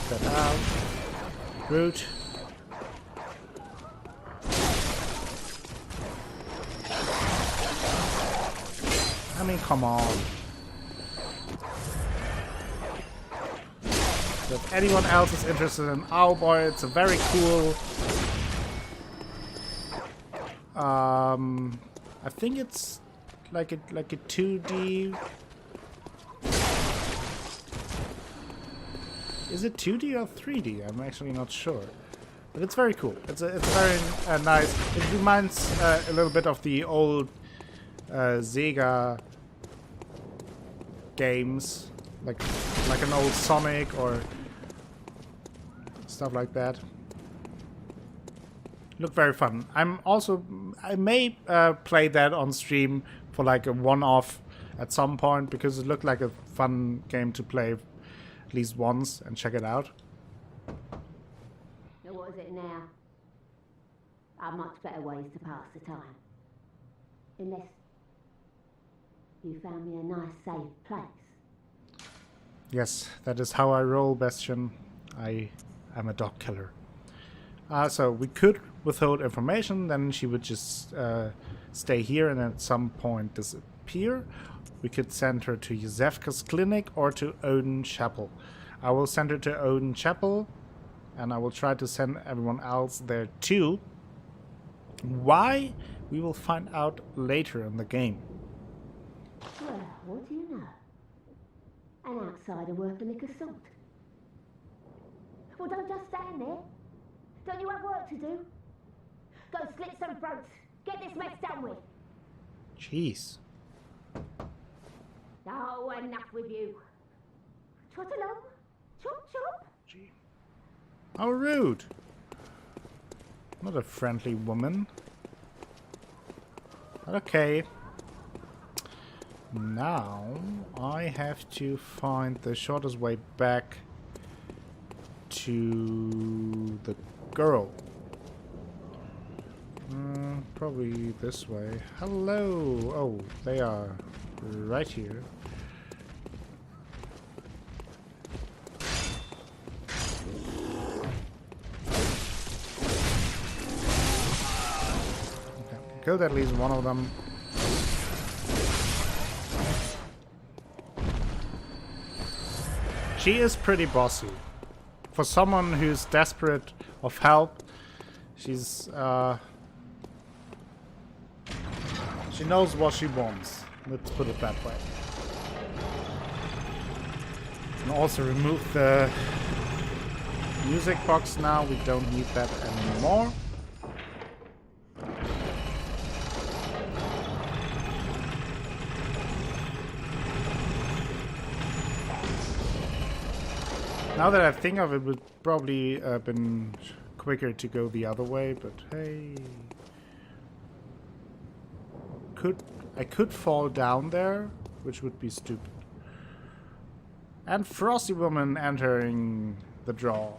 that out. Root. I mean, come on. So if anyone else is interested in Owlboy, it's a very cool... I think it's like a 2D. Is it 2D or 3D? I'm actually not sure, but it's very cool. It's very nice. It reminds a little bit of the old Sega games, like an old Sonic or stuff like that. Look very fun. I may play that on stream for like a one-off at some point, because it looked like a fun game to play at least once and check it out. Now what is it now? Are much better ways to pass the time. Unless you found me a nice safe place. Yes, that is how I roll, Bastion. I am a dog killer. So we could withhold information, then she would just stay here and at some point disappear. We could send her to Yusefka's clinic or to Odin Chapel. I will send her to Odin Chapel and I will try to send everyone else there too. Why? We will find out later in the game. Well, what do you know? An outsider worth a lick of salt. Well, don't just stand there. Don't you have work to do? Go slit some throats. Get this mess done with. Jeez. Oh, enough with you. Trot along. Chop, chop. Gee. How rude. Not a friendly woman. Okay. Now I have to find the shortest way back to the girl. Probably this way. Hello. Oh, they are right here. Okay, killed at least one of them. She is pretty bossy. For someone who's desperate of help, she's she knows what she wants. Let's put it that way. And also remove the music box now. We don't need that anymore. Now that I think of it, would probably been quicker to go the other way, but hey. I could fall down there, which would be stupid. And Frosty Woman entering the draw.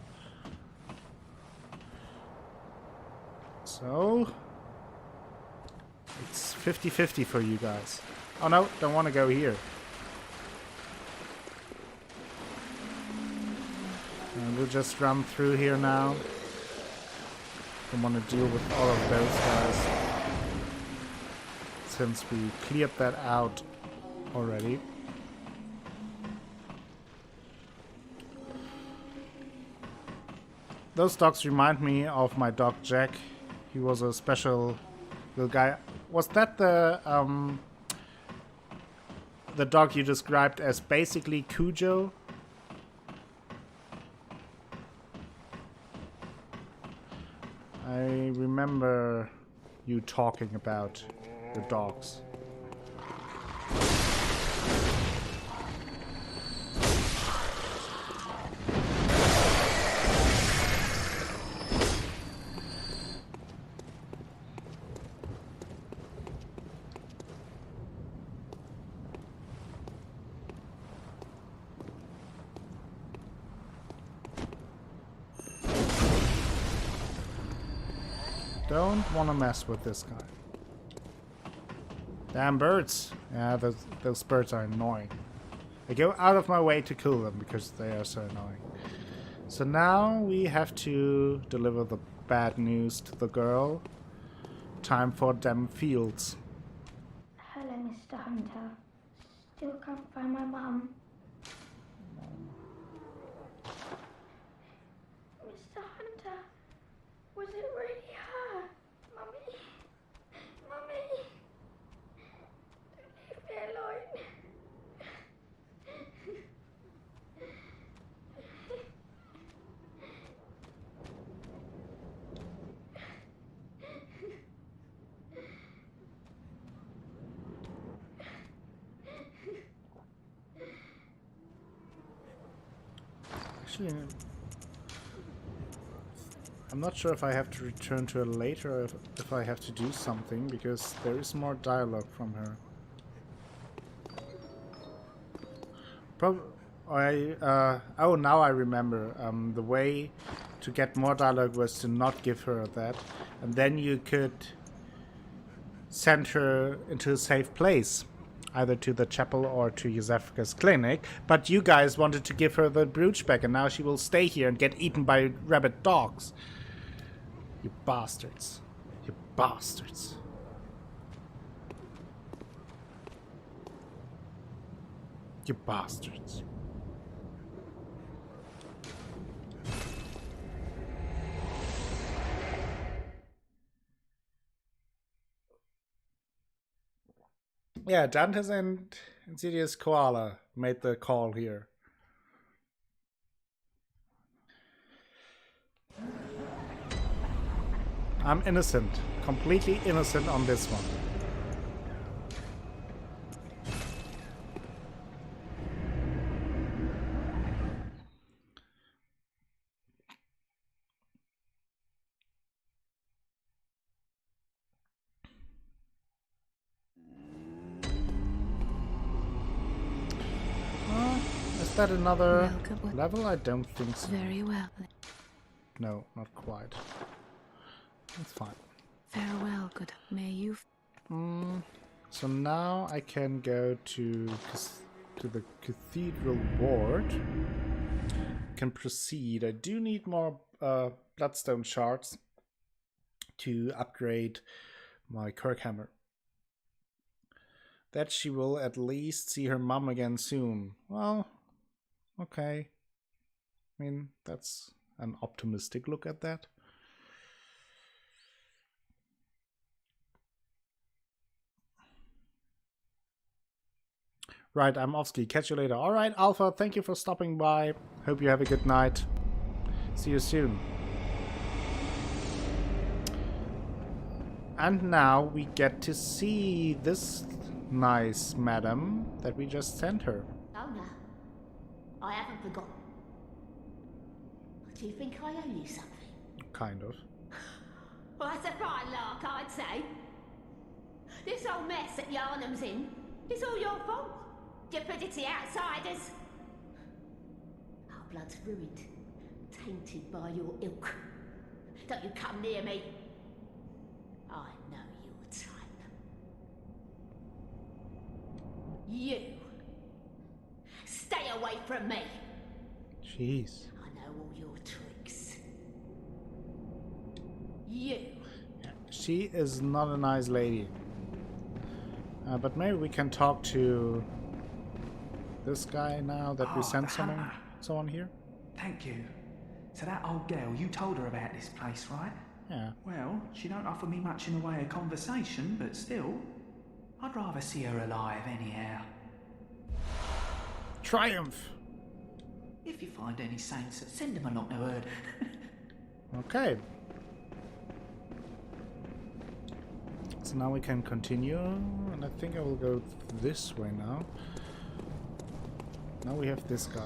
So it's 50-50 for you guys. Oh no, don't want to go here. And we'll just run through here now. Don't want to deal with all of those guys, since we cleared that out already. Those dogs remind me of my dog Jack. He was a special little guy. Was that the dog you described as basically Cujo? I remember you talking about the dogs. Don't want to mess with this guy. Damn birds. Yeah, those birds are annoying. I go out of my way to kill them because they are so annoying. So now we have to deliver the bad news to the girl. Time for them fields. Hello, Mr. Hunter. Still can't find my mum. Mr. Hunter, was it really her? Mummy? Mummy? Don't leave me alone. Actually, I'm not sure if I have to return to her later or if I have to do something, because there is more dialogue from her. Oh, now I remember. The way to get more dialogue was to not give her that, and then you could send her into a safe place, either to the chapel or to Josephka's clinic. But you guys wanted to give her the brooch back, and now she will stay here and get eaten by rabid dogs. You bastards. You bastards. You bastards. Yeah, Dantes and Insidious Koala made the call here. I'm innocent. Completely innocent on this one. Is that another level? I don't think so. Very well. No, not quite. That's fine. Farewell, good. May you. So now I can go to the cathedral ward. Can proceed. I do need more bloodstone shards to upgrade my Kirkhammer. That she will at least see her mum again soon. Well, okay. I mean, that's an optimistic look at that. Right, I'm Offski. Catch you later. Alright, Alpha, thank you for stopping by. Hope you have a good night. See you soon. And now we get to see this nice madam that we just sent her. Oh no, I haven't forgotten. Do you think I owe you something? Kind of. Well, that's a fine lark, I'd say. This whole mess that Yarnum's in, it's all your fault. Stupidity outsiders. Our blood's ruined, tainted by your ilk. Don't you come near me. I know your type. You. Stay away from me. Jeez. I know all your tricks. You. She is not a nice lady. But maybe we can talk to this guy now that we sent someone here. Thank you. So that old girl, you told her about this place, right? Yeah. Well, she don't offer me much in the way of conversation, but still, I'd rather see her alive anyhow. Triumph! If you find any saints, send them along to her. Okay. So now we can continue, and I think I will go this way now. Now we have this guy.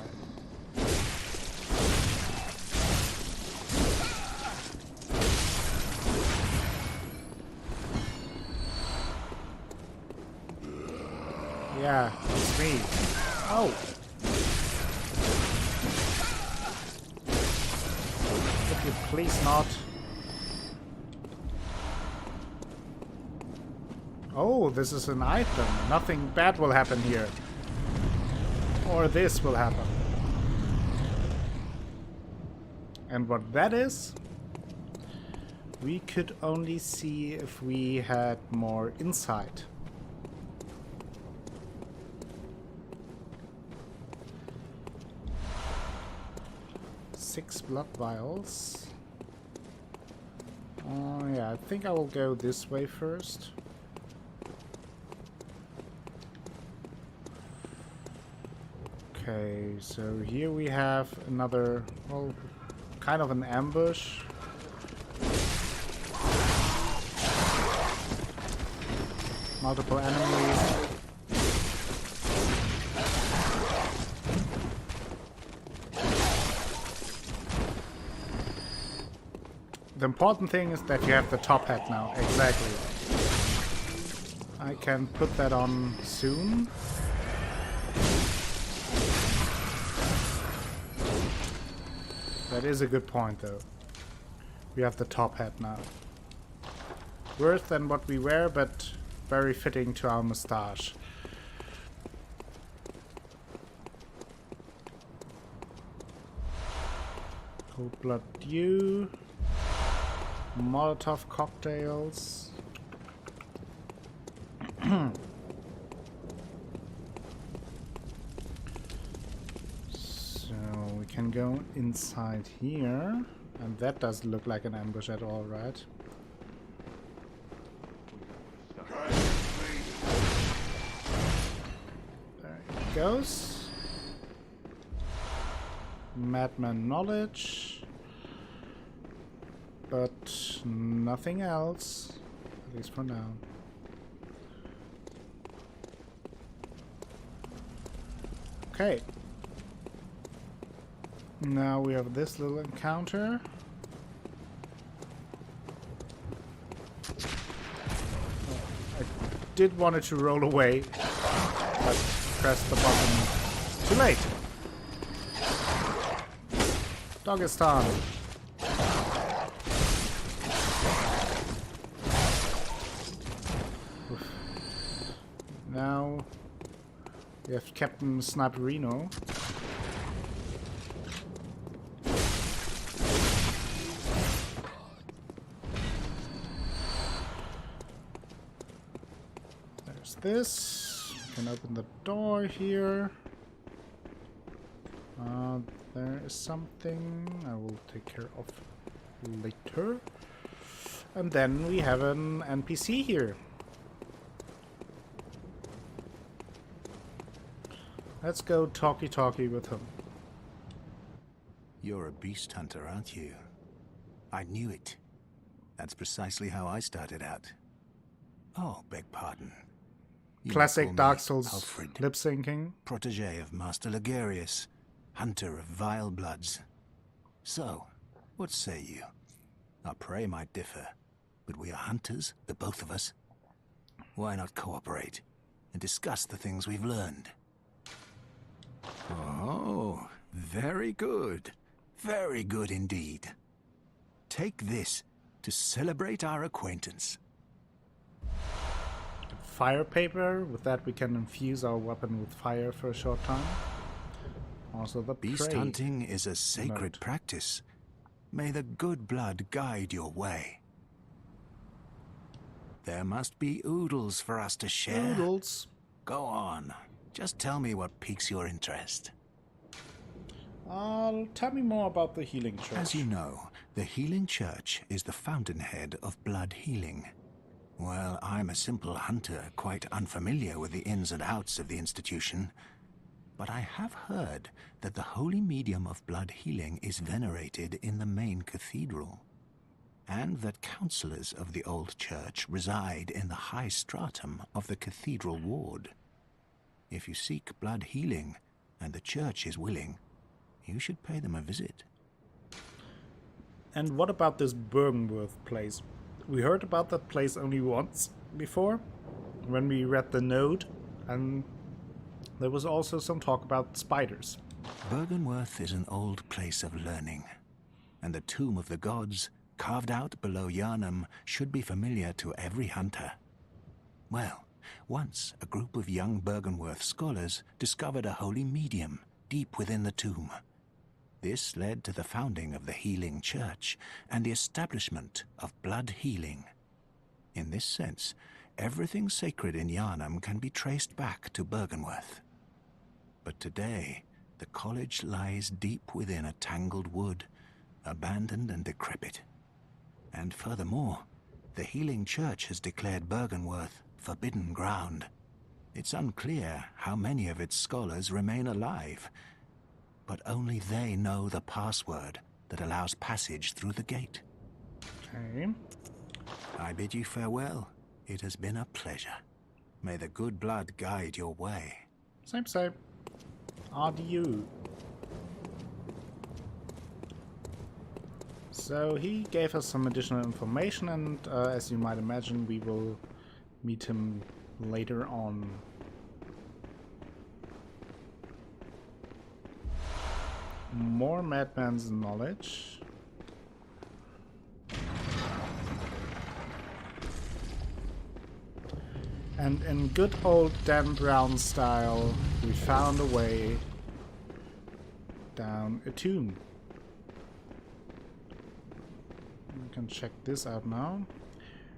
Yeah, it's me. Oh! Could you please not? Oh, this is an item. Nothing bad will happen here. Or this will happen. And what that is, we could only see if we had more insight. Six blood vials. Oh yeah, I think I will go this way first. Okay, so here we have another, well, kind of an ambush. Multiple enemies. The important thing is that you have the top hat now. Exactly. I can put that on soon. That is a good point, though. We have the top hat now. Worse than what we wear, but very fitting to our mustache. Cold blood dew. Molotov cocktails. So we can go inside here, and that doesn't look like an ambush at all, right? goes. Madman knowledge. But nothing else. At least for now. Okay. Now we have this little encounter. I did want it to roll away, but pressed the button too late. Dagestan. Oof. Now we have Captain Sniperino. There's this. We can open the door here. There is something I will take care of later. And then we have an NPC here. Let's go talkie-talkie with him. You're a beast hunter, aren't you? I knew it. That's precisely how I started out. Oh, beg pardon. You Classic may call Dark me Souls Alfred, lip syncing. protege of Master Ligarius, hunter of vile bloods. So, what say you? Our prey might differ, but we are hunters, the both of us. Why not cooperate and discuss the things we've learned? Oh, very good. Very good indeed. Take this to celebrate our acquaintance. Fire paper. With that we can infuse our weapon with fire for a short time. Also the Beast prey. hunting is a sacred Note. practice. May the good blood guide your way. There must be oodles for us to share. Noodles. Go on. Just tell me what piques your interest. Tell me more about the healing church. As you know, the healing church is the fountainhead of blood healing. Well, I'm a simple hunter, quite unfamiliar with the ins and outs of the institution. But I have heard that the holy medium of blood healing is venerated in the main cathedral, and that counselors of the old church reside in the high stratum of the cathedral ward. If you seek blood healing, and the church is willing, you should pay them a visit. And what about this Bergenworth place? We heard about that place only once before, when we read the note, and there was also some talk about spiders. Bergenworth is an old place of learning, and the tomb of the gods, carved out below Yharnam, should be familiar to every hunter. Well, once a group of young Bergenworth scholars discovered a holy medium deep within the tomb. This led to the founding of the Healing Church and the establishment of blood healing. In this sense, everything sacred in Yharnam can be traced back to Bergenworth. But today, the college lies deep within a tangled wood, abandoned and decrepit. And furthermore, the Healing Church has declared Bergenworth forbidden ground. It's unclear how many of its scholars remain alive, but only they know the password that allows passage through the gate. Okay. I bid you farewell. It has been a pleasure. May the good blood guide your way. Same, same. Adieu. So he gave us some additional information, and as you might imagine, we will meet him later on. More Madman's knowledge. And in good old Dan Brown style, we found a way down a tomb. We can check this out now.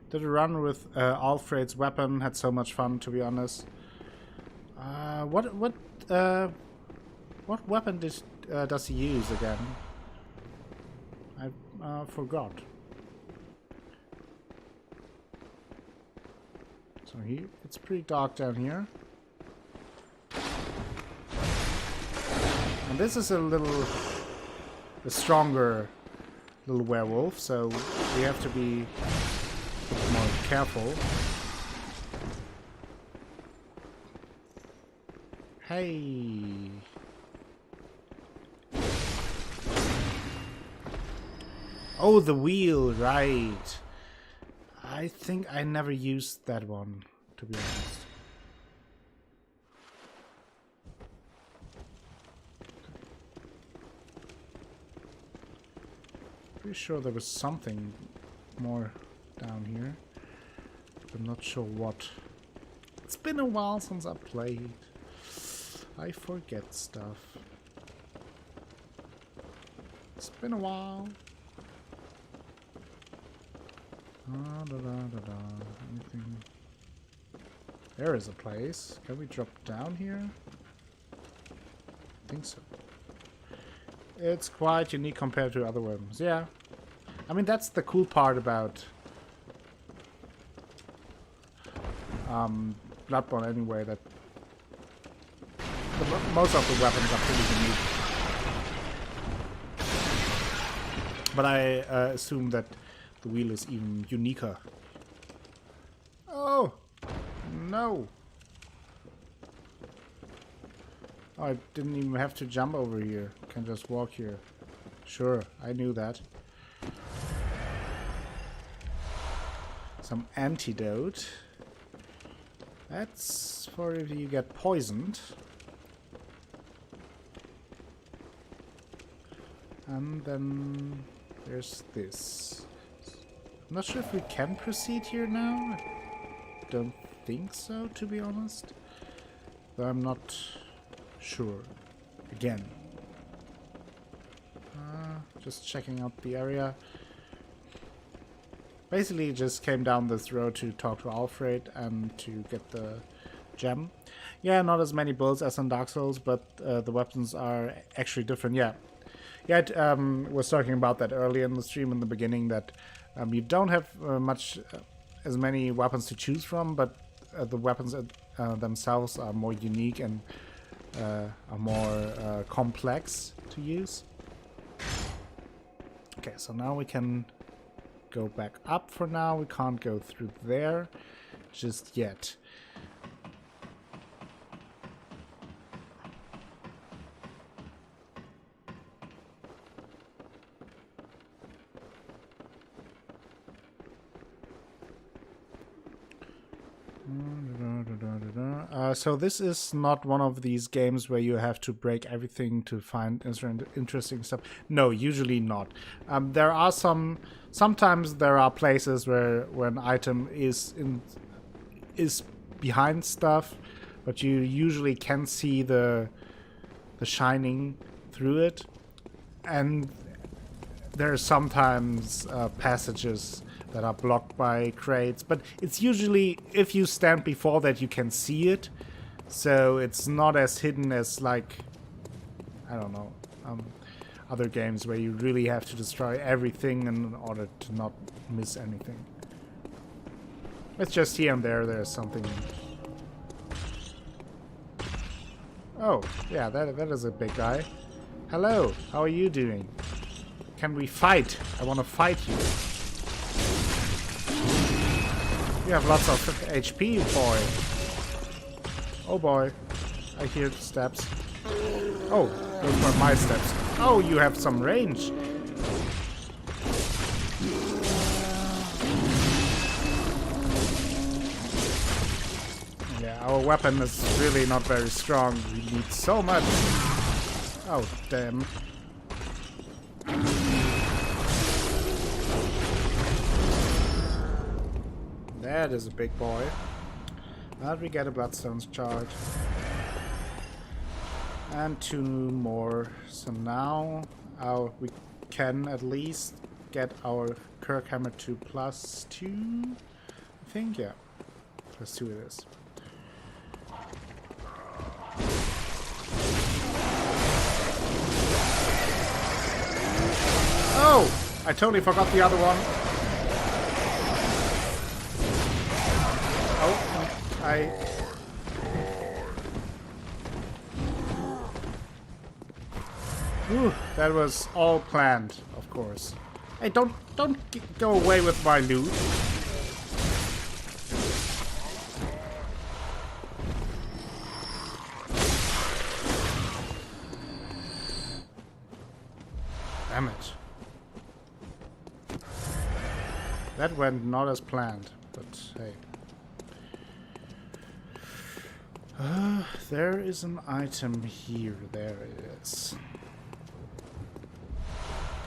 Did a run with Alfred's weapon. Had so much fun, to be honest. What weapon does he use again? I forgot. So it's pretty dark down here. And this is a stronger little werewolf, so we have to be more careful. Hey. Oh, the wheel, right. I think I never used that one, to be honest. Pretty sure there was something more down here. I'm not sure what. It's been a while since I played. I forget stuff. It's been a while. Anything? There is a place. Can we drop down here? I think so. It's quite unique compared to other weapons. Yeah. I mean, that's the cool part about Bloodborne anyway, that most of the weapons are pretty unique. But I assume that the wheel is even uniquer. Oh! No! Oh, I didn't even have to jump over here. I can just walk here. Sure, I knew that. Some antidote. That's for if you get poisoned. And then there's this. I'm not sure if we can proceed here now. I don't think so, to be honest. Though I'm not sure. Again. Just checking out the area. Basically just came down this road to talk to Alfred and to get the gem. Yeah, not as many builds as in Dark Souls, but the weapons are actually different. Yeah, I was talking about that earlier in the stream in the beginning, that you don't have as many weapons to choose from, but the weapons themselves are more unique and are more complex to use. Okay, so now we can go back up for now. We can't go through there just yet. So this is not one of these games where you have to break everything to find interesting stuff. No, usually not. There are sometimes there are places where an item is behind stuff, but you usually can see the shining through it. And there are sometimes passages that are blocked by crates, but it's usually, if you stand before that, you can see it, so it's not as hidden as, like, I don't know, other games where you really have to destroy everything in order to not miss anything. It's just here and there's something. Oh, yeah, that is a big guy. Hello, how are you doing? Can we fight? I want to fight you. You have lots of HP, boy. Oh boy. I hear steps. Oh, those were my steps. Oh, you have some range. Yeah, our weapon is really not very strong. We need so much. Oh, damn. That is a big boy. Now we get a Bloodstone's charge. And 2 more. So now we can at least get our Kirkhammer to +2. I think, yeah. +2 it is. Oh! I totally forgot the other one. Whew, that was all planned, of course. Hey, don't go away with my loot. Damn it. That went not as planned, but hey. There is an item here. There it is.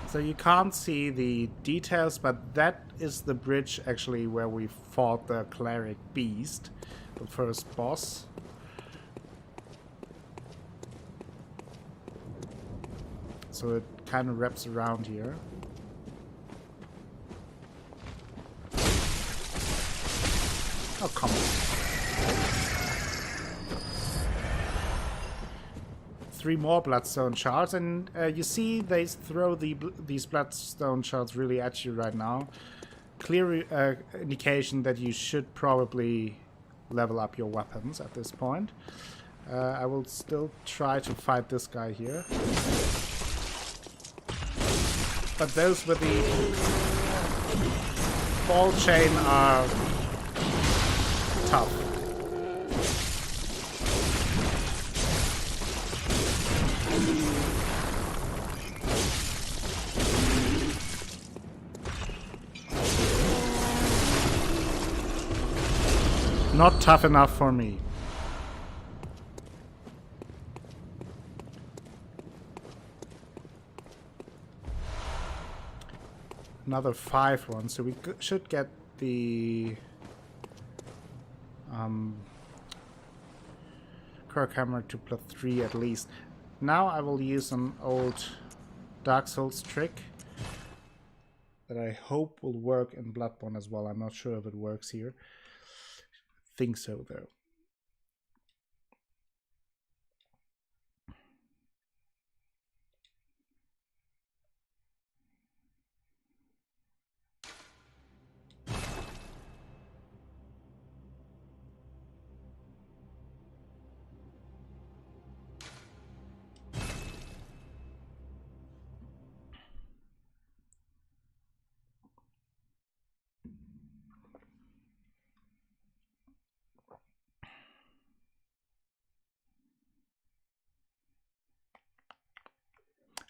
So you can't see the details, but that is the bridge actually where we fought the Cleric beast, the first boss. So it kind of wraps around here. Oh, come on. 3 more bloodstone shards, and you see they throw these bloodstone shards really at you right now. Clear indication that you should probably level up your weapons at this point. I will still try to fight this guy here. But those with the ball chain are tough. Not tough enough for me. Another 5 ones, so we should get the Cleric hammer to +3 at least. Now I will use an old Dark Souls trick that I hope will work in Bloodborne as well. I'm not sure if it works here. Think so though.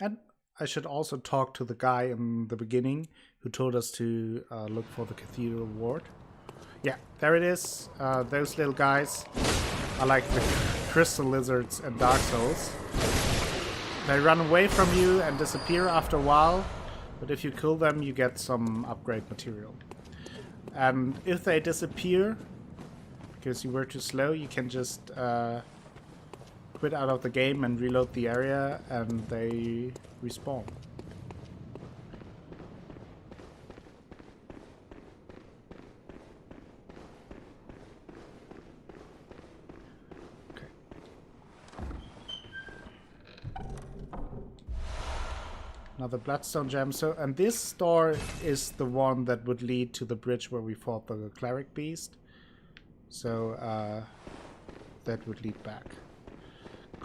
And I should also talk to the guy in the beginning who told us to look for the Cathedral Ward. Yeah, there it is. Those little guys are like the crystal lizards in Dark Souls. They run away from you and disappear after a while, but if you kill them, you get some upgrade material. And if they disappear, because you were too slow, you can just quit out of the game and reload the area, and they respawn. Okay. Another bloodstone gem. So, and this door is the one that would lead to the bridge where we fought the Cleric beast. So, that would lead back.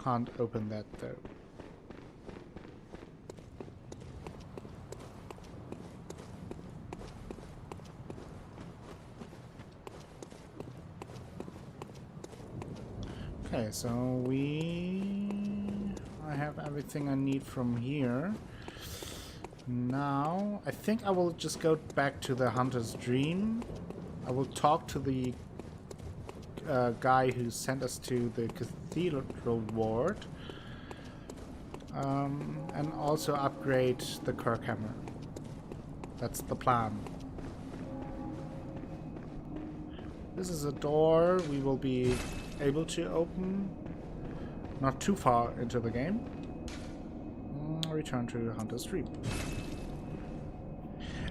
Can't open that though. Okay, so I have everything I need from here. Now, I think I will just go back to the Hunter's Dream. I will talk to the guy who sent us to the Cathedral Ward, and also upgrade the Cleric hammer. That's the plan. This is a door we will be able to open not too far into the game. Return to Hunter's Dream.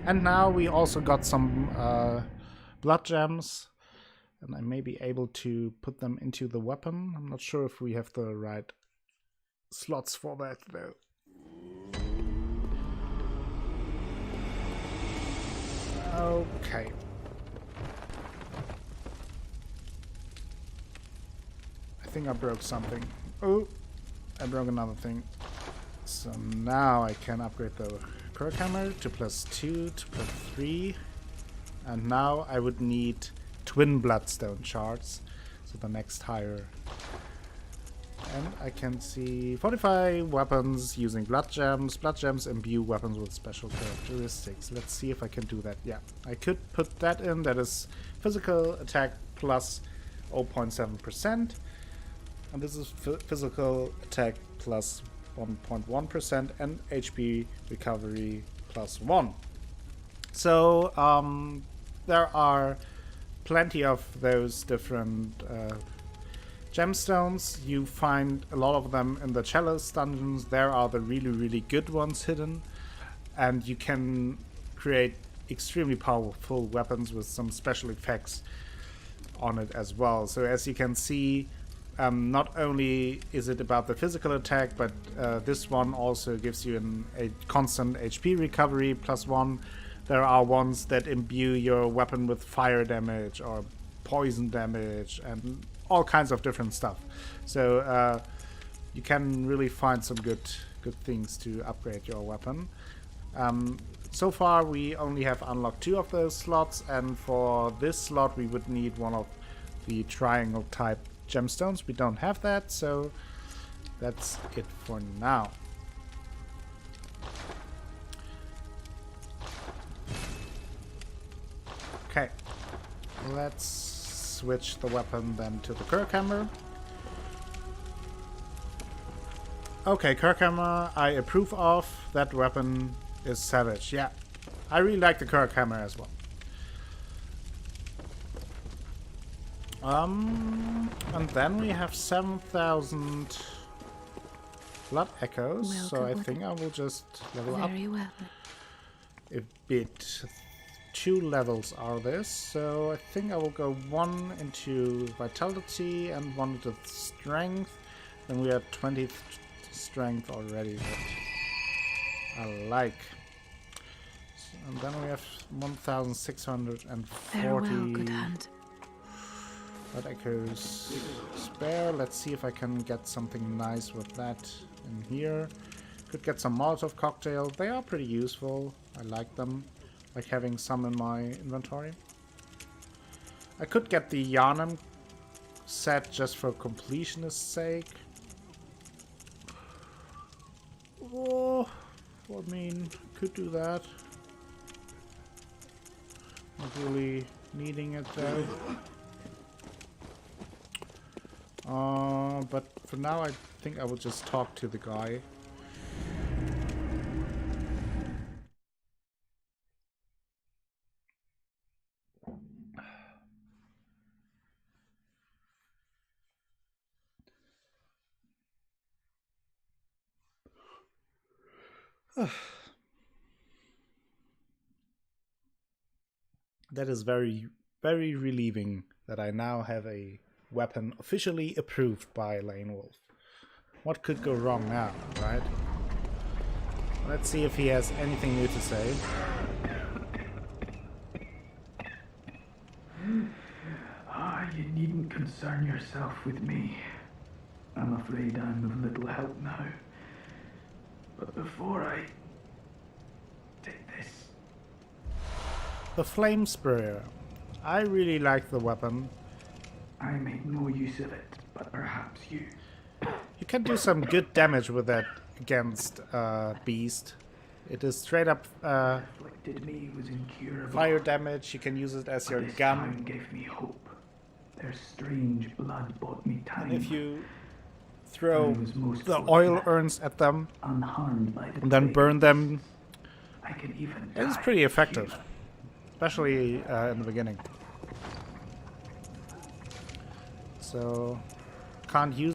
And now we also got some blood gems. And I may be able to put them into the weapon. I'm not sure if we have the right slots for that though. Okay. I think I broke something. Oh, I broke another thing. So now I can upgrade the Cleric hammer to +2 to +3. And now I would need twin bloodstone shards. So the next higher. And I can see 45 weapons using blood gems. Blood gems imbue weapons with special characteristics. Let's see if I can do that. Yeah, I could put that in. That is physical attack plus 0.7%. And this is physical attack plus 1.1% and HP recovery plus 1. So there are plenty of those different gemstones. You find a lot of them in the chalice dungeons. There are the really good ones hidden, and you can create extremely powerful weapons with some special effects on it as well. So as you can see, not only is it about the physical attack, but this one also gives you a constant HP recovery plus 1. There are ones that imbue your weapon with fire damage or poison damage and all kinds of different stuff. So you can really find some good things to upgrade your weapon. So far we only have unlocked 2 of those slots, and for this slot we would need one of the triangle type gemstones. We don't have that, so that's it for now. Okay, let's switch the weapon then to the Cleric hammer. Okay, Cleric hammer I approve of. That weapon is savage. Yeah, I really like the Cleric hammer as well. And then we have 7,000 blood echoes, so I think I will just level up a bit. 2 levels are this, so I think I will go 1 into vitality and 1 into strength. Then we are 20 strength already, but I like. And then we have 1,640 Farewell, good hand. blood echoes spare. Let's see if I can get something nice with that in here. Could get some Molotov cocktails. They are pretty useful. I like them. Like having some in my inventory. I could get the Yharnam set just for completionist's sake. Oh, I mean, could do that. Not really needing it though. But for now I think I will just talk to the guy. That is very relieving that I now have a weapon officially approved by Lane Wolf. What could go wrong now, right? Let's see if he has anything new to say. You needn't concern yourself with me. I'm afraid I'm of little help now. But before I take this... The Flame Sprayer. I really like the weapon. I made no use of it, but perhaps you... You can do some good damage with that against Beast. It is straight up afflicted me was incurable. fire damage. You can use it as your This gun. time gave me hope. Their strange blood bought me time. And if you throw I was most the fortunate, oil urns at them unharmed by the and then plague. burn them, I can even it is die pretty effective, human. especially in the beginning. So can't use